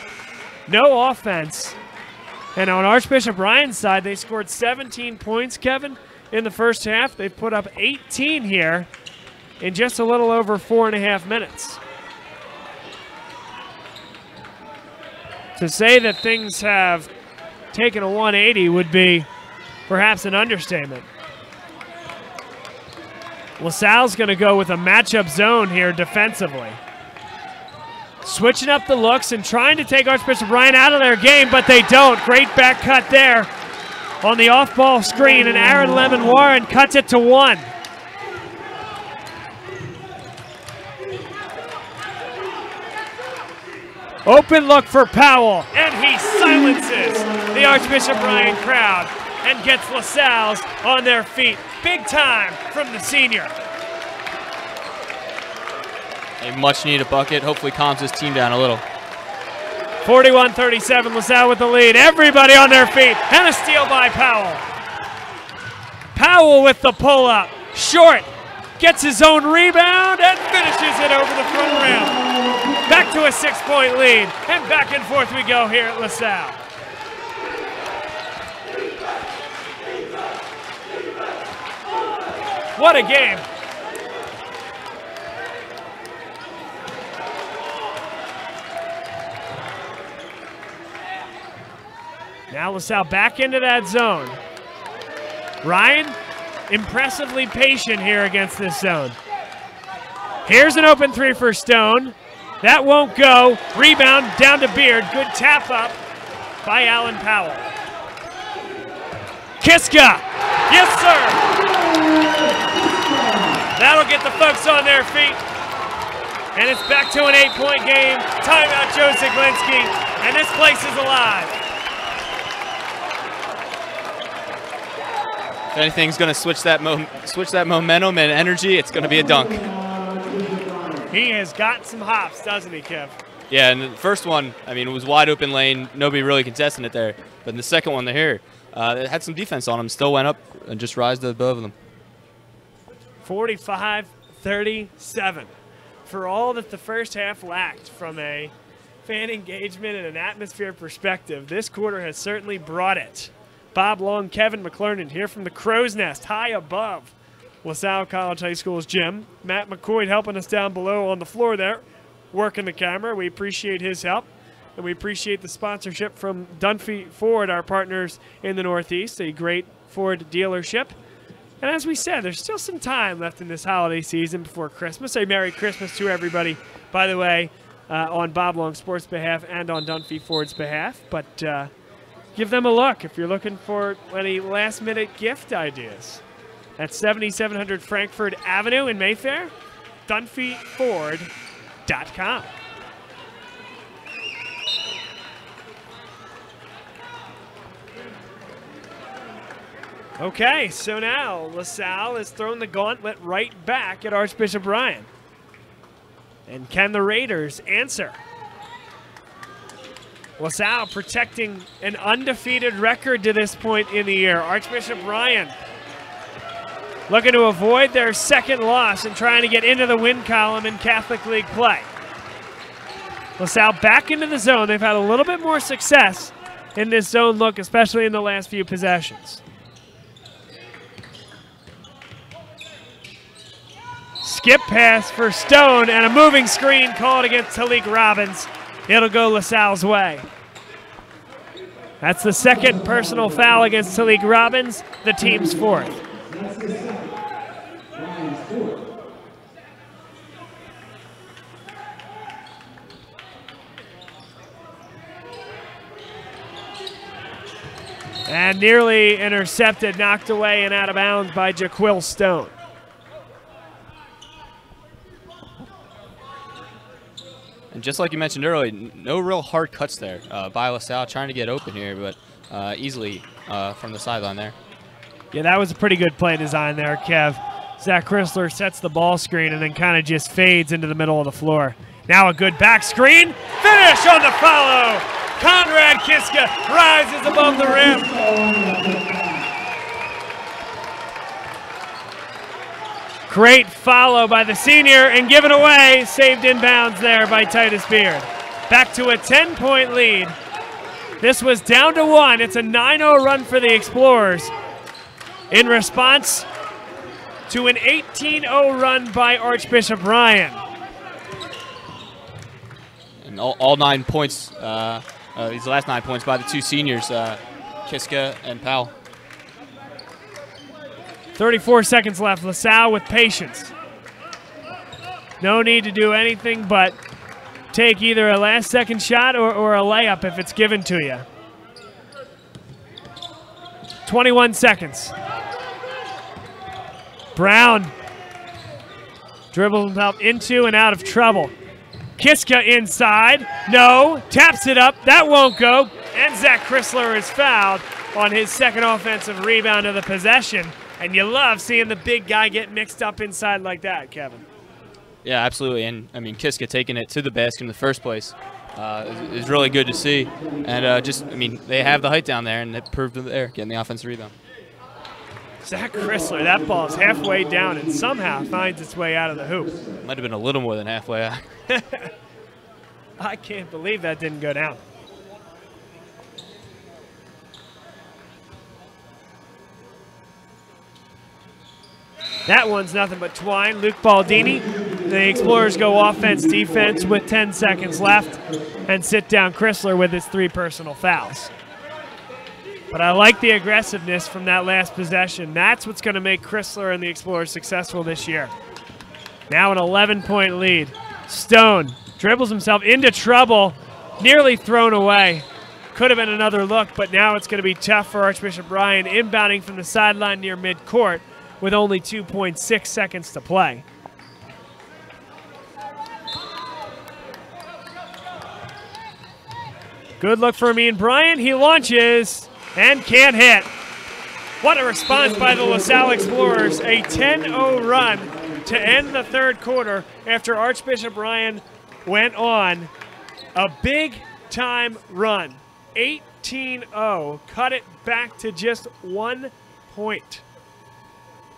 No offense. And on Archbishop Ryan's side, they scored 17 points, Kevin, in the first half. They've put up 18 here in just a little over 4.5 minutes. To say that things have taken a 180 would be perhaps an understatement. LaSalle's going to go with a matchup zone here defensively. Switching up the looks and trying to take Archbishop Ryan out of their game, but they don't. Great back cut there on the off-ball screen, and Aaron Lemon-Warren cuts it to 1. Open look for Powell, and he silences the Archbishop Ryan crowd and gets LaSalle's on their feet. Big time from the senior. A much-needed bucket. Hopefully calms his team down a little. 41-37, LaSalle with the lead. Everybody on their feet, and a steal by Powell. Powell with the pull-up. Short, gets his own rebound, and finishes it over the front rim. Back to a 6-point lead, and back and forth we go here at LaSalle. What a game. Now LaSalle back into that zone. Ryan, impressively patient here against this zone. Here's an open 3 for Stone. That won't go. Rebound down to Beard. Good tap up by Alan Powell. Kiska. Yes, sir. That'll get the folks on their feet. And it's back to an 8-point game. Timeout Joe Zaglinski. And this place is alive. If anything's going to switch that momentum and energy, it's going to be a dunk. He has got some hops, doesn't he, Kev? Yeah, and the first one, I mean, it was wide open lane. Nobody really contesting it there. But in the second one here, it had some defense on him. Still went up and just rised above them. 45-37. For all that the first half lacked from a fan engagement and an atmosphere perspective, this quarter has certainly brought it. Bob Long, Kevin McClernand here from the Crow's Nest, high above LaSalle College High School's gym. Matt McCoy helping us down below on the floor there, working the camera. We appreciate his help, and we appreciate the sponsorship from Dunphy Ford, our partners in the Northeast, a great Ford dealership. And as we said, there's still some time left in this holiday season before Christmas. A Merry Christmas to everybody, by the way, on Bob Long Sports' behalf and on Dunphy Ford's behalf. But give them a look if you're looking for any last-minute gift ideas. At 7700 Frankfurt Avenue in Mayfair, DunphyFord.com. Okay, so now LaSalle has thrown the gauntlet right back at Archbishop Ryan. And can the Raiders answer? LaSalle protecting an undefeated record to this point in the year. Archbishop Ryan looking to avoid their second loss and trying to get into the win column in Catholic League play. LaSalle back into the zone. They've had a little bit more success in this zone look, especially in the last few possessions. skip pass for Stone and a moving screen called against Talik Robbins. It'll go LaSalle's way. That's the second personal foul against Talik Robbins, the team's fourth. And nearly intercepted, knocked away and out of bounds by Jaquil Stone. And just like you mentioned earlier, no real hard cuts there by LaSalle, trying to get open here, but easily from the sideline there. Yeah, that was a pretty good play design there, Kev. Zach Chrysler sets the ball screen and then kind of just fades into the middle of the floor. Now a good back screen. Finish on the follow. Conrad Kiska rises above the rim. Great follow by the senior and given away, saved inbounds there by Titus Beard. Back to a 10-point lead. This was down to 1. It's a 9-0 run for the Explorers in response to an 18-0 run by Archbishop Ryan. And all 9 points, these last 9 points by the two seniors, Kiska and Powell. 34 seconds left. LaSalle with patience. No need to do anything but take either a last-second shot or a layup if it's given to you. 21 seconds. Brown dribbles himself into and out of trouble. Kiska inside. No. Taps it up. That won't go. And Zach Chrysler is fouled on his second offensive rebound of the possession. And you love seeing the big guy get mixed up inside like that, Kevin. Yeah, absolutely. And, I mean, Kiska taking it to the basket in the first place is really good to see. And, they have the height down there, and it proved it there, getting the offensive rebound. Zach Chrysler, that ball's halfway down and somehow finds its way out of the hoop. Might have been a little more than halfway out. I can't believe that didn't go down. That one's nothing but twine. Luke Baldini. The Explorers go offense-defense with 10 seconds left and sit down Chrysler with his 3 personal fouls. But I like the aggressiveness from that last possession. That's what's going to make Chrysler and the Explorers successful this year. Now an 11-point lead. Stone dribbles himself into trouble, nearly thrown away. Could have been another look, but now it's going to be tough for Archbishop Ryan inbounding from the sideline near midcourt with only 2.6 seconds to play. Good look for Amin Bryant. He launches and can't hit. What a response by the LaSalle Explorers. A 10-0 run to end the third quarter after Archbishop Ryan went on a big-time run. 18-0, cut it back to just 1 point.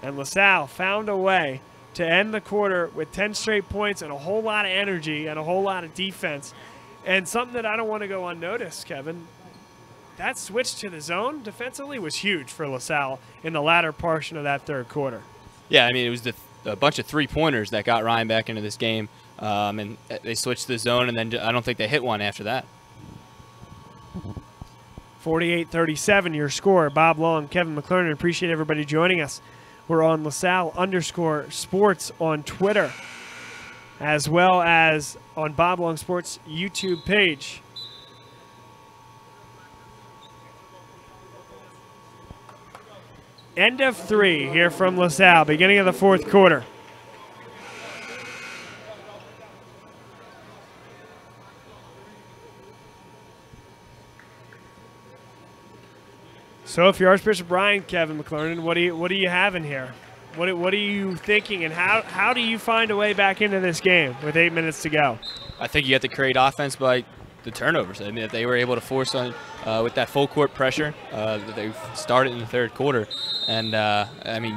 And LaSalle found a way to end the quarter with 10 straight points and a whole lot of energy and a whole lot of defense. And something that I don't want to go unnoticed, Kevin, that switch to the zone defensively was huge for LaSalle in the latter portion of that third quarter. Yeah, I mean, it was a bunch of three-pointers that got Ryan back into this game. And they switched to the zone, and then I don't think they hit one after that. 48-37, your score. Bob Long, Kevin McClernand, appreciate everybody joining us. We're on LaSalle_sports on Twitter, as well as on Bob Long Sports YouTube page. End of 3 here from LaSalle, beginning of the fourth quarter. So if you're Archbishop Ryan, Kevin McClernand, what do you have in here? What are you thinking, and how do you find a way back into this game with 8 minutes to go? I think you have to create offense by the turnovers. I mean, if they were able to force on with that full court pressure that they started in the third quarter, and I mean,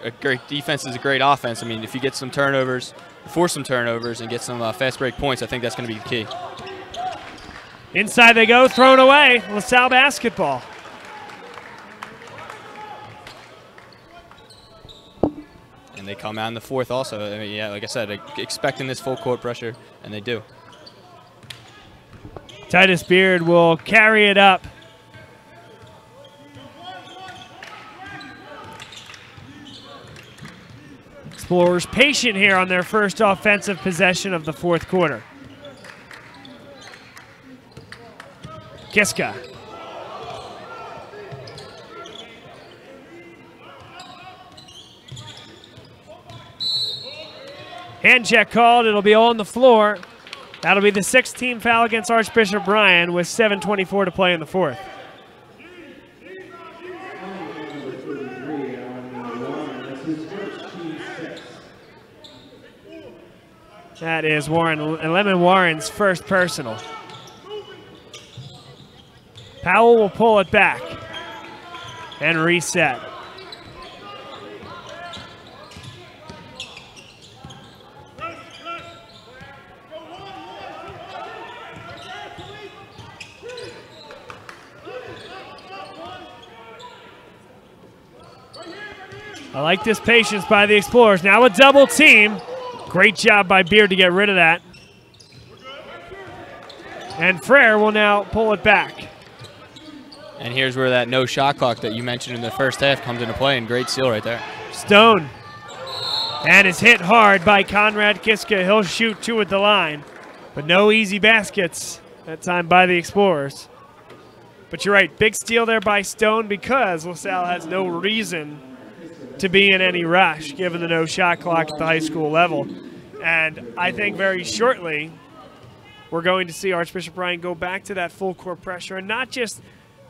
a great defense is a great offense. I mean, if you get some turnovers, force some turnovers, and get some fast break points, I think that's going to be the key. Inside they go, thrown away. LaSalle basketball. and they come out in the fourth also. I mean, yeah, like I said, expecting this full court pressure, and they do. Titus Beard will carry it up. Explorers patient here on their first offensive possession of the fourth quarter. Kiska. Hand check called. It'll be on the floor. That'll be the 16th foul against Archbishop Bryan with 7:24 to play in the fourth. That is Lemon Warren's first personal. Powell will pull it back and reset. I like this patience by the Explorers. Now a double team. Great job by Beard to get rid of that. And Frere will now pull it back. And here's where that no shot clock that you mentioned in the first half comes into play, and great steal right there. Stone. And is hit hard by Conrad Kiska. He'll shoot 2 at the line. But no easy baskets that time by the Explorers. But you're right, big steal there by Stone because LaSalle has no reason to be in any rush given the no shot clock at the high school level. And I think very shortly we're going to see Archbishop Bryan go back to that full court pressure, and not just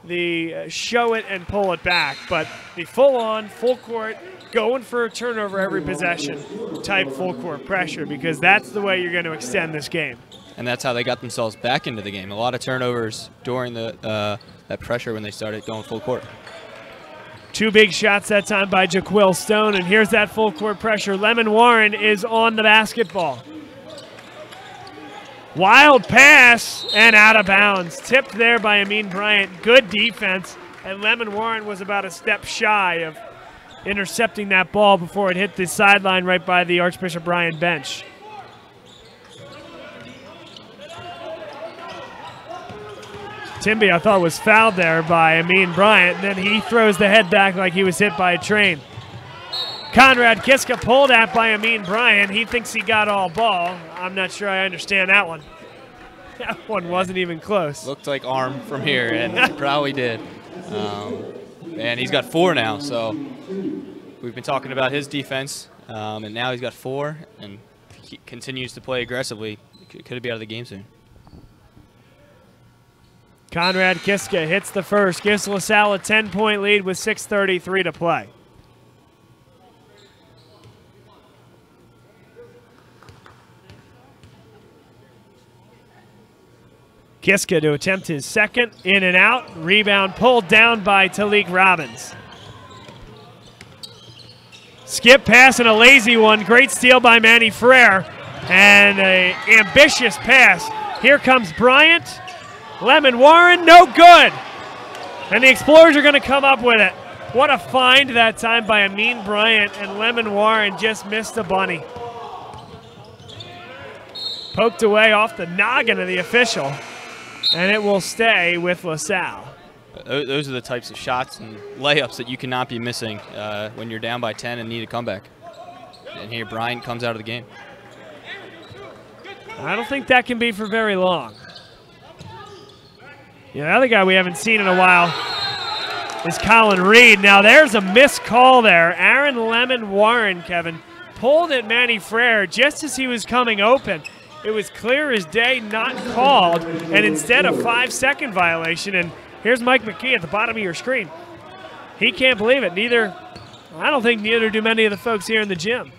the show it and pull it back, but the full-on, full court, going for a turnover every possession type full court pressure, because that's the way you're going to extend this game. And that's how they got themselves back into the game. A lot of turnovers during the that pressure when they started going full court. 2 big shots that time by Jaquil Stone, and here's that full court pressure. Lemon Warren is on the basketball. Wild pass and out of bounds. Tipped there by Amin Bryant. Good defense, and Lemon Warren was about a step shy of intercepting that ball before it hit the sideline right by the Archbishop Bryan bench. Timby, I thought, was fouled there by Amin Bryant, and then he throws the head back like he was hit by a train. Conrad Kiska pulled at by Amin Bryant. He thinks he got all ball. I'm not sure I understand that one. That one wasn't even close. Looked like arm from here, and probably did. And he's got 4 now, so we've been talking about his defense, and now he's got 4, and he continues to play aggressively. Could be out of the game soon. Conrad Kiska hits the first, gives LaSalle a 10-point lead with 6:33 to play. Kiska to attempt his second, in and out. Rebound pulled down by Talik Robbins. Skip pass and a lazy one. Great steal by Manny Frere. And an ambitious pass. Here comes Bryant. Lemon Warren, no good. And the Explorers are going to come up with it. What a find that time by Amin Bryant, and Lemon Warren just missed the bunny. Poked away off the noggin of the official, and it will stay with LaSalle. Those are the types of shots and layups that you cannot be missing when you're down by 10 and need a comeback. And here Bryant comes out of the game. I don't think that can be for very long. Yeah, the other guy we haven't seen in a while is Colin Reed. Now there's a missed call there. Aaron Lemon Warren, Kevin, pulled at Manny Frere just as he was coming open. It was clear as day, not called, and instead a 5-second violation. And here's Mike McKee at the bottom of your screen. He can't believe it. I don't think neither do many of the folks here in the gym.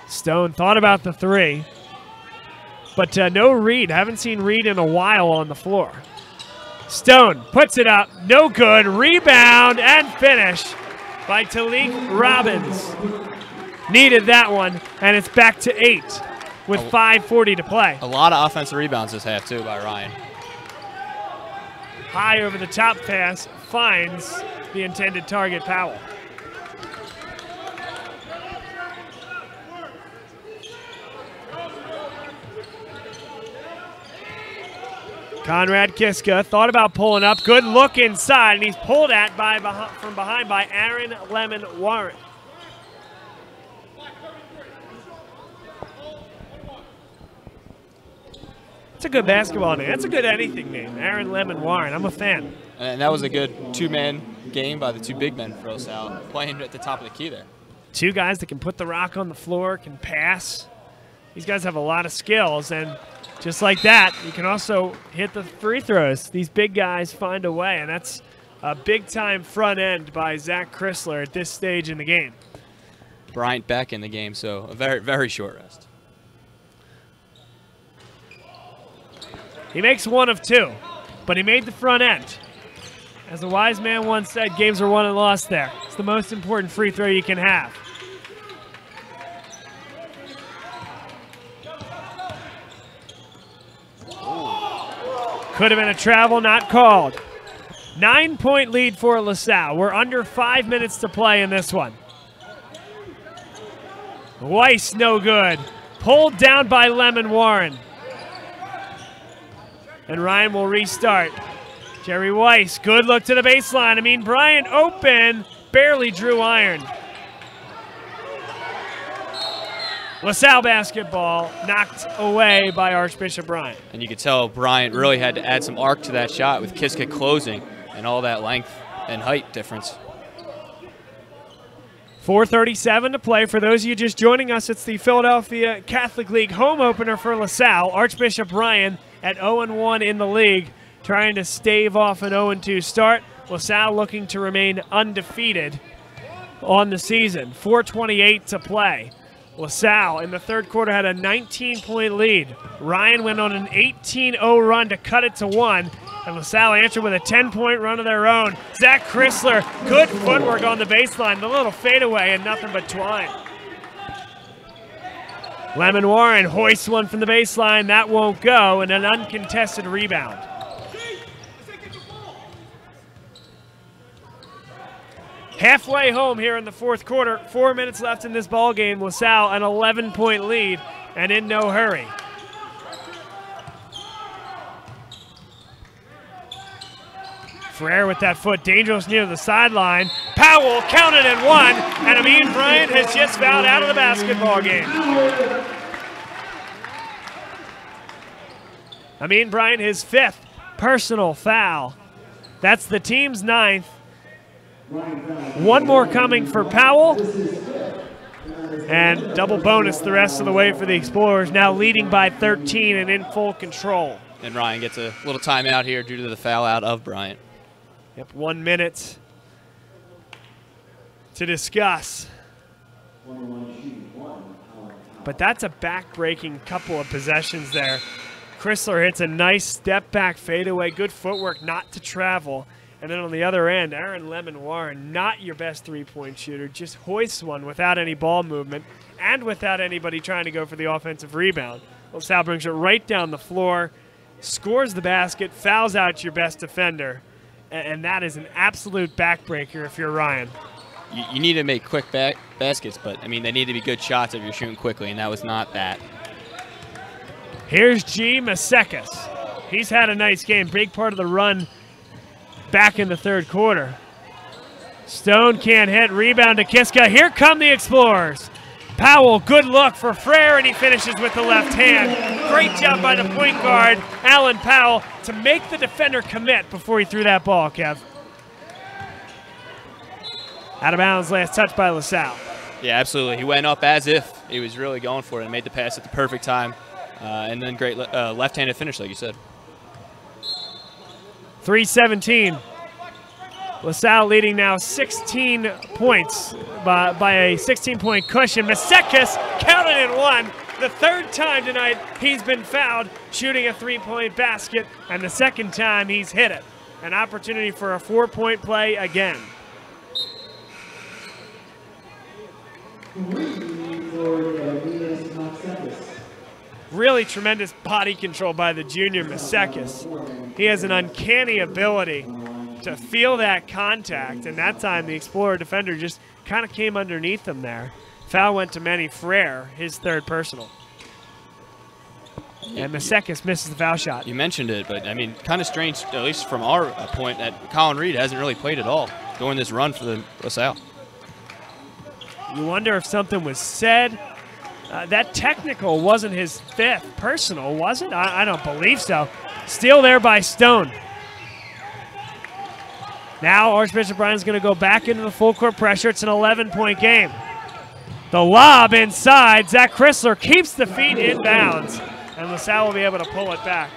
Stone thought about the 3. But no Reed. Haven't seen Reed in a while on the floor. Stone puts it up. No good. Rebound and finish by Talik Robbins. Needed that one, and it's back to 8 with 5:40 to play. A lot of offensive rebounds this half, too, by Ryan. High over the top pass. finds the intended target, Powell. Conrad Kiska thought about pulling up. Good look inside, and he's pulled at from behind by Aaron Lemon Warren. That's a good basketball name. That's a good anything name, Aaron Lemon Warren. I'm a fan. And that was a good two-man game by the two big men for LaSalle, playing at the top of the key there. Two guys that can put the rock on the floor, can pass. These guys have a lot of skills, and just like that, you can also hit the free throws. These big guys find a way, and that's a big-time front end by Zach Chrysler at this stage in the game. Bryant back in the game, so a very, very short rest. He makes one of two, but he made the front end. As a wise man once said, games are won and lost there. It's the most important free throw you can have. Could have been a travel, not called. 9-point lead for LaSalle. We're under 5 minutes to play in this one. Weiss, no good. Pulled down by Lemon Warren. And Ryan will restart. Jerry Weiss, good look to the baseline. Amin Bryant open, barely drew iron. LaSalle basketball knocked away by Archbishop Bryant. And you could tell Bryant really had to add some arc to that shot with Kiska closing and all that length and height difference. 4:37 to play. For those of you just joining us, it's the Philadelphia Catholic League home opener for LaSalle. Archbishop Bryant at 0-1 in the league, trying to stave off an 0-2 start. LaSalle looking to remain undefeated on the season. 4:28 to play. LaSalle in the third quarter had a 19-point lead. Ryan went on an 18-0 run to cut it to 1, and LaSalle answered with a 10-point run of their own. Zach Chrysler, good footwork on the baseline, the little fadeaway, and nothing but twine. Lemon Warren hoists one from the baseline. That won't go, and an uncontested rebound. Halfway home here in the fourth quarter. 4 minutes left in this ball game. LaSalle an 11-point lead and in no hurry. Frere with that foot, dangerous near the sideline. Powell counted at 1, and Amin Bryant has just fouled out of the basketball game. Amin Bryant, his 5th personal foul. That's the team's 9th. One more coming for Powell. And double bonus the rest of the way for the Explorers, now leading by 13 and in full control. And Ryan gets a little timeout here due to the foul out of Bryant. Yep, 1 minute to discuss. But that's a back-breaking couple of possessions there. Chrysler hits a nice step-back fadeaway, good footwork not to travel. And then on the other end, Aaron Lemon Warren, not your best three-point shooter, just hoists one without any ball movement and without anybody trying to go for the offensive rebound. LaSalle brings it right down the floor, scores the basket, fouls out your best defender, and that is an absolute backbreaker if you're Ryan. You need to make quick baskets, but, I mean, they need to be good shots if you're shooting quickly, and that was not that. Here's G. Masekis. He's had a nice game, big part of the run back in the third quarter. Stone can't hit, rebound to Kiska. Here come the Explorers. Powell, good look for Frere, and he finishes with the left hand. Great job by the point guard, Alan Powell, to make the defender commit before he threw that ball, Kev. Out of bounds, last touch by LaSalle. Yeah, absolutely. He went up as if he was really going for it and made the pass at the perfect time. And then great left-handed finish, like you said. 3:17. LaSalle leading now 16 points by a 16-point cushion. Masekis counted at 1. The third time tonight he's been fouled shooting a three-point basket, and the second time he's hit it. An opportunity for a 4-point play again. Really tremendous body control by the junior Masekis. He has an uncanny ability to feel that contact, and that time the Explorer defender just kind of came underneath him there. Foul went to Manny Frere, his third personal. And Masekis misses the foul shot. You mentioned it, but I mean, kind of strange, at least from our point, that Colin Reed hasn't really played at all during this run for the LaSalle. You wonder if something was said. That technical wasn't his fifth personal, was it? I don't believe so. Steal there by Stone. Now Archbishop Bryan's going to go back into the full court pressure. It's an 11-point game. The lob inside. Zach Chrysler keeps the feet in bounds, and LaSalle will be able to pull it back.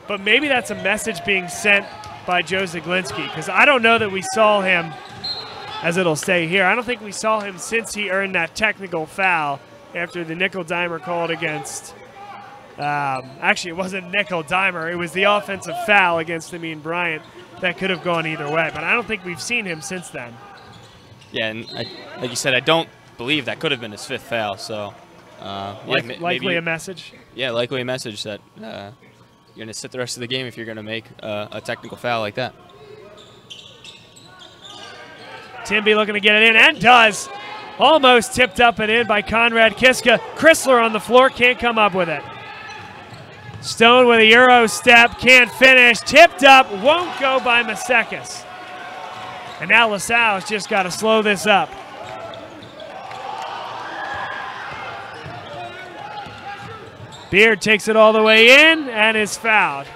But maybe that's a message being sent by Joe Zaglinski, because I don't know that we saw him, as it'll say here, I don't think we saw him since he earned that technical foul after the nickel-dimer called against, actually it wasn't nickel-dimer, it was the offensive foul against Amin Bryant that could have gone either way, but I don't think we've seen him since then. Yeah, and like you said, I don't believe that could have been his fifth foul, so likely a message. Yeah, likely a message that you're going to sit the rest of the game if you're going to make a technical foul like that. Timby looking to get it in, and does. Almost tipped up and in by Conrad Kiska. Chrysler on the floor, can't come up with it. Stone with a Euro step, can't finish. Tipped up, won't go by Masekis. And now LaSalle's just got to slow this up. Beard takes it all the way in and is fouled.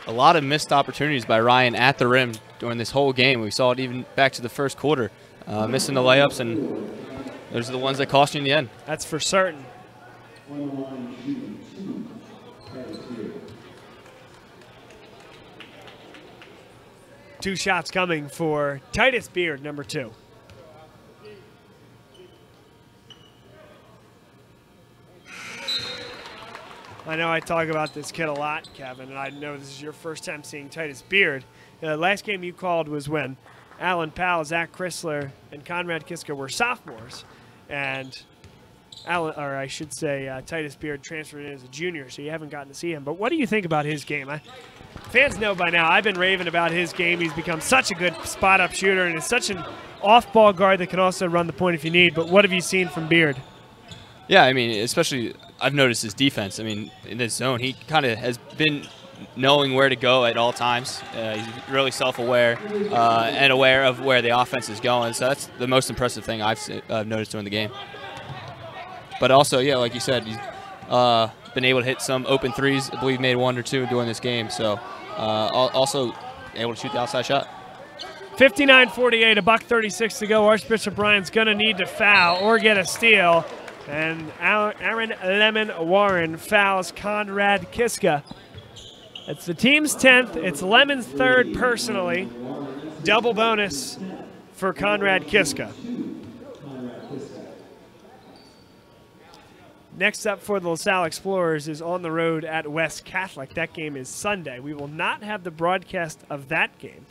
A lot of missed opportunities by Ryan at the rim during this whole game. We saw it even back to the first quarter, missing the layups, and those are the ones that cost you in the end. That's for certain. Two shots coming for Titus Beard, number 2. I know I talk about this kid a lot, Kevin, and I know this is your first time seeing Titus Beard. The last game you called was when Alan Powell, Zach Chrysler, and Conrad Kiska were sophomores, and Titus Beard transferred in as a junior, so you haven't gotten to see him. But what do you think about his game? Fans know by now, I've been raving about his game. He's become such a good spot-up shooter, and is such an off-ball guard that can also run the point if you need. But what have you seen from Beard? Yeah, I mean, especially I've noticed his defense. I mean, in this zone, he kind of has been knowing where to go at all times. He's really self-aware and aware of where the offense is going. So that's the most impressive thing I've noticed during the game. But also, yeah, like you said, he's been able to hit some open threes. I believe he made 1 or 2 during this game. So also able to shoot the outside shot. 59-48, $1:36 to go. Archbishop Bryan's going to need to foul or get a steal. And Aaron Lemon Warren fouls Conrad Kiska. It's the team's 10th. It's Lemon's 3rd personally. Double bonus for Conrad Kiska. Next up for the LaSalle Explorers is on the road at West Catholic. That game is Sunday. We will not have the broadcast of that game,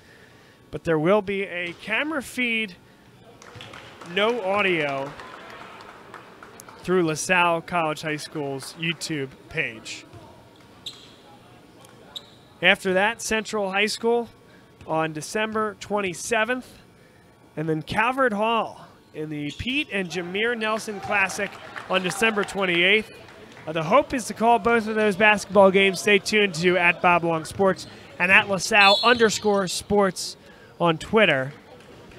but there will be a camera feed, no audio, through LaSalle College High School's YouTube page. After that, Central High School on December 27th, and then Calvert Hall in the Pete and Jameer Nelson Classic on December 28th. The hope is to call both of those basketball games. Stay tuned to @BobLongSports and @LaSalle_sports on Twitter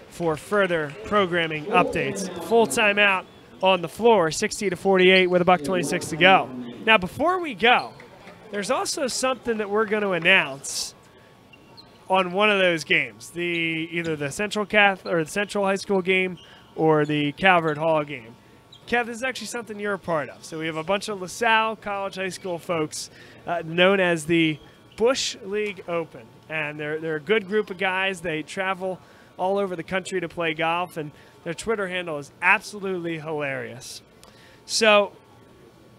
for further programming updates. Full timeout on the floor, 60-48 with $1:26 to go. Now, before we go, there's also something that we're going to announce on one of those games, either the Central High School game or the Calvert Hall game. Kev, this is actually something you're a part of. So we have a bunch of LaSalle College High School folks known as the Bush League Open, and they're a good group of guys. They travel all over the country to play golf, and their Twitter handle is absolutely hilarious. So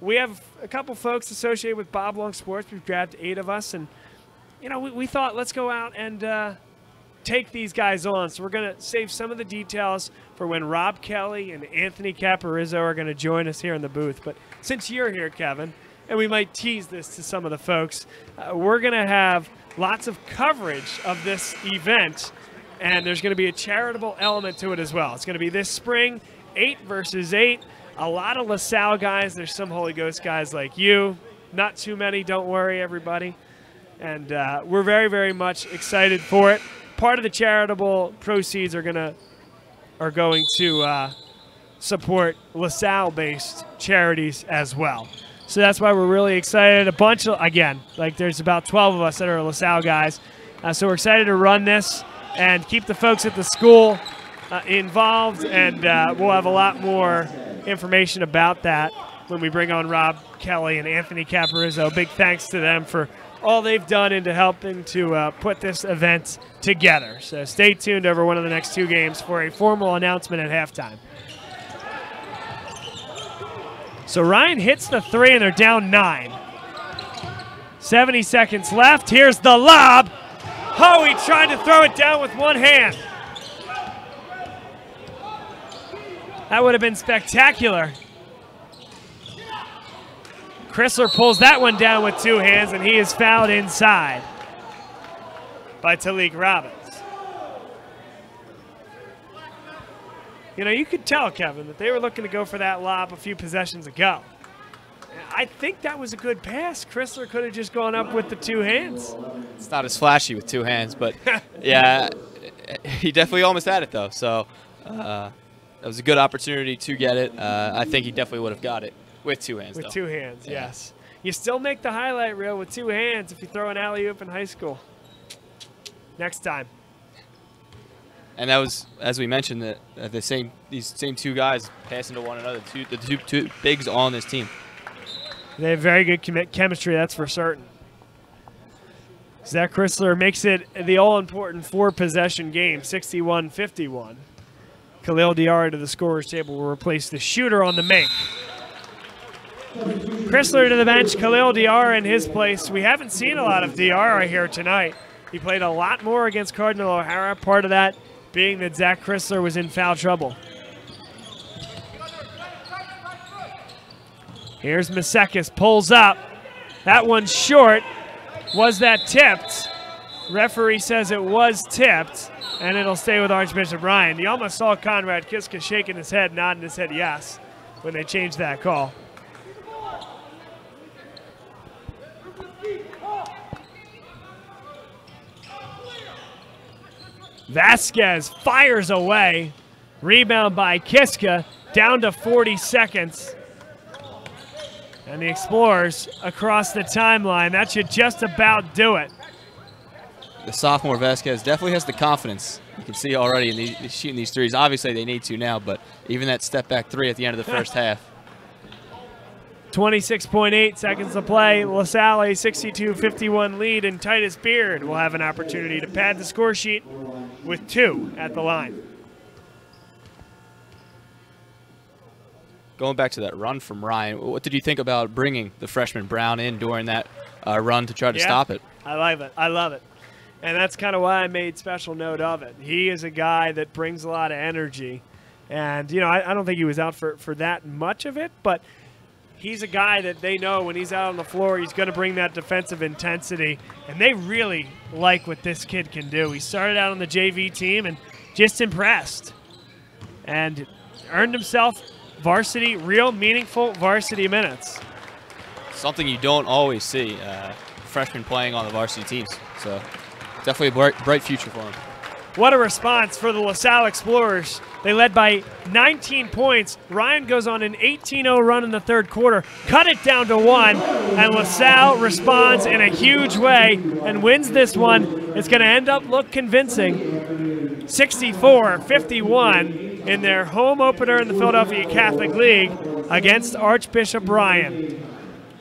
we have a couple folks associated with Bob Long Sports. We've grabbed 8 of us, and we thought, let's go out and take these guys on. So we're going to save some of the details for when Rob Kelly and Anthony Caparizzo are going to join us here in the booth. But since you're here, Kevin, and we might tease this to some of the folks, we're going to have lots of coverage of this event, and there's going to be a charitable element to it as well. It's going to be this spring, 8 versus 8. A lot of LaSalle guys. There's some Holy Ghost guys like you. Not too many, don't worry, everybody. And we're very, very much excited for it. Part of the charitable proceeds are going to support LaSalle-based charities as well. So that's why we're really excited. A bunch of, again, like there's about 12 of us that are LaSalle guys. So we're excited to run this and keep the folks at the school involved, and we'll have a lot more information about that when we bring on Rob Kelly and Anthony Caparizzo. Big thanks to them for all they've done into helping to put this event together. So stay tuned over one of the next 2 games for a formal announcement at halftime. So Ryan hits the 3, and they're down 9. 70 seconds left. Here's the lob. Oh, he tried to throw it down with one hand. That would have been spectacular. Chrysler pulls that one down with 2 hands, and he is fouled inside by Talik Robbins. You know, you could tell, Kevin, that they were looking to go for that lob a few possessions ago. I think that was a good pass. Chrysler could have just gone up with the 2 hands. It's not as flashy with 2 hands, but yeah, he definitely almost had it, though. So that was a good opportunity to get it. I think he definitely would have got it with 2 hands, With though. 2 hands, yes. You still make the highlight reel with 2 hands if you throw an alley-oop in high school. Next time. And that was, as we mentioned, these same 2 guys passing to one another, the two bigs on this team. They have very good chemistry, that's for certain. Zach Chrysler makes it the all-important 4-possession game, 61-51. Khalil Diarra to the scorer's table will replace the shooter on the make. Chrysler to the bench, Khalil Diarra in his place. We haven't seen a lot of Diarra here tonight. He played a lot more against Cardinal O'Hara, part of that being that Zach Chrysler was in foul trouble. Here's Masekis, pulls up. That one's short. Was that tipped? Referee says it was tipped, and it'll stay with Archbishop Ryan. You almost saw Conrad Kiska shaking his head, nodding his head yes, when they changed that call. Vasquez fires away. Rebound by Kiska, down to 40 seconds. And the Explorers across the timeline. That should just about do it. The sophomore Vasquez definitely has the confidence. You can see already in shooting these threes. Obviously, they need to now, but even that step-back 3 at the end of the first half. 26.8 seconds to play. LaSalle a 62-51 lead, and Titus Beard will have an opportunity to pad the score sheet with 2 at the line. Going back to that run from Ryan, what did you think about bringing the freshman Brown in during that run to try to stop it? I love it. I love it. And that's kind of why I made special note of it. He is a guy that brings a lot of energy. And, you know, I don't think he was out for that much of it, but he's a guy that they know when he's out on the floor, he's going to bring that defensive intensity. And they really like what this kid can do. He started out on the JV team and just impressed. And earned himself varsity, real meaningful varsity minutes. Something you don't always see, freshmen playing on the varsity teams. So definitely a bright future for him. What a response for the LaSalle Explorers. They led by 19 points. Ryan goes on an 18-0 run in the third quarter, cut it down to 1, and LaSalle responds in a huge way and wins this one. It's going to end up look convincing. 64-51 in their home opener in the Philadelphia Catholic League against Archbishop Ryan.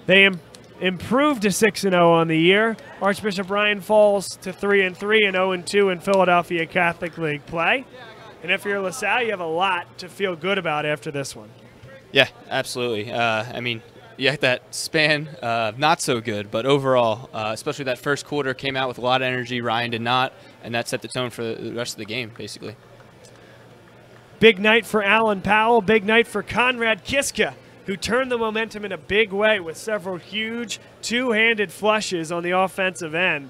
They improved to 6-0 on the year. Archbishop Ryan falls to 3-3 and 0-2 in Philadelphia Catholic League play. And if you're LaSalle, you have a lot to feel good about after this one. Yeah, absolutely. I mean, you had that span not so good, but overall, especially that first quarter, came out with a lot of energy. Ryan did not, and that set the tone for the rest of the game, basically. Big night for Alan Powell. Big night for Conrad Kiska, who turned the momentum in a big way with several huge two-handed flushes on the offensive end.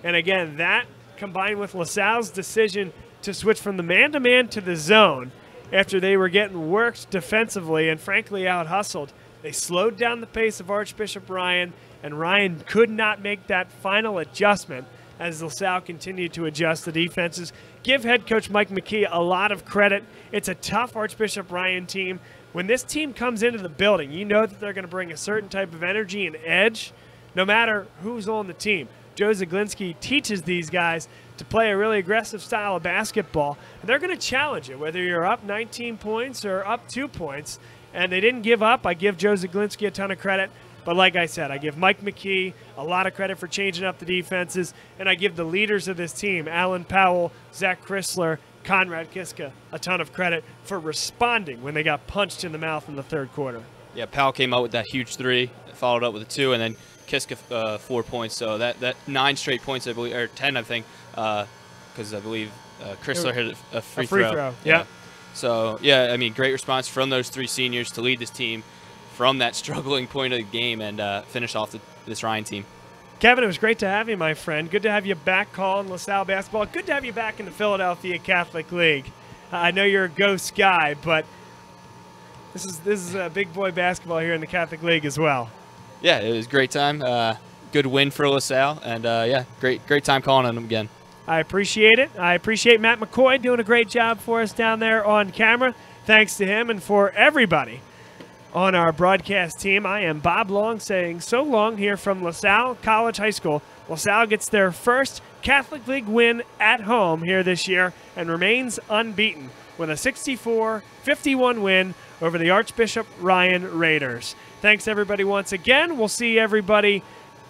And again, that combined with LaSalle's decision to switch from the man-to-man to the zone after they were getting worked defensively and frankly out-hustled, they slowed down the pace of Archbishop Ryan, and Ryan could not make that final adjustment as LaSalle continued to adjust the defenses. Give head coach Mike McKee a lot of credit. It's a tough Archbishop Ryan team. When this team comes into the building, you know that they're going to bring a certain type of energy and edge no matter who's on the team. Joe Zaglinski teaches these guys to play a really aggressive style of basketball. And they're going to challenge it, whether you're up 19 points or up 2 points. And they didn't give up. I give Joe Zaglinski a ton of credit. But like I said, I give Mike McKee a lot of credit for changing up the defenses. And I give the leaders of this team, Alan Powell, Zach Chrysler, Conrad Kiska, a ton of credit for responding when they got punched in the mouth in the third quarter. Yeah, Powell came out with that huge 3, followed up with a 2, and then Kiska 4 points. So that 9 straight points, I believe, or 10, I think, because I believe Chrysler hit a free throw. Yeah. So, yeah, I mean, great response from those 3 seniors to lead this team from that struggling point of the game and finish off this Ryan team. Kevin, it was great to have you, my friend. Good to have you back calling LaSalle basketball. Good to have you back in the Philadelphia Catholic League. I know you're a ghost guy, but this is a big boy basketball here in the Catholic League as well. Yeah, it was a great time. Good win for LaSalle, and yeah, great time calling on them again. I appreciate it. I appreciate Matt McCoy doing a great job for us down there on camera. Thanks to him and for everybody on our broadcast team. I am Bob Long saying so long here from LaSalle College High School. LaSalle gets their first Catholic League win at home here this year and remains unbeaten with a 64-51 win over the Archbishop Ryan Raiders. Thanks, everybody, once again. We'll see everybody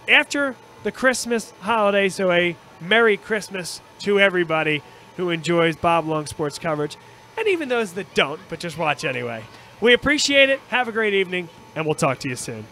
after the Christmas holiday, so a Merry Christmas to everybody who enjoys Bob Long sports coverage, and even those that don't, but just watch anyway. We appreciate it. Have a great evening, and we'll talk to you soon.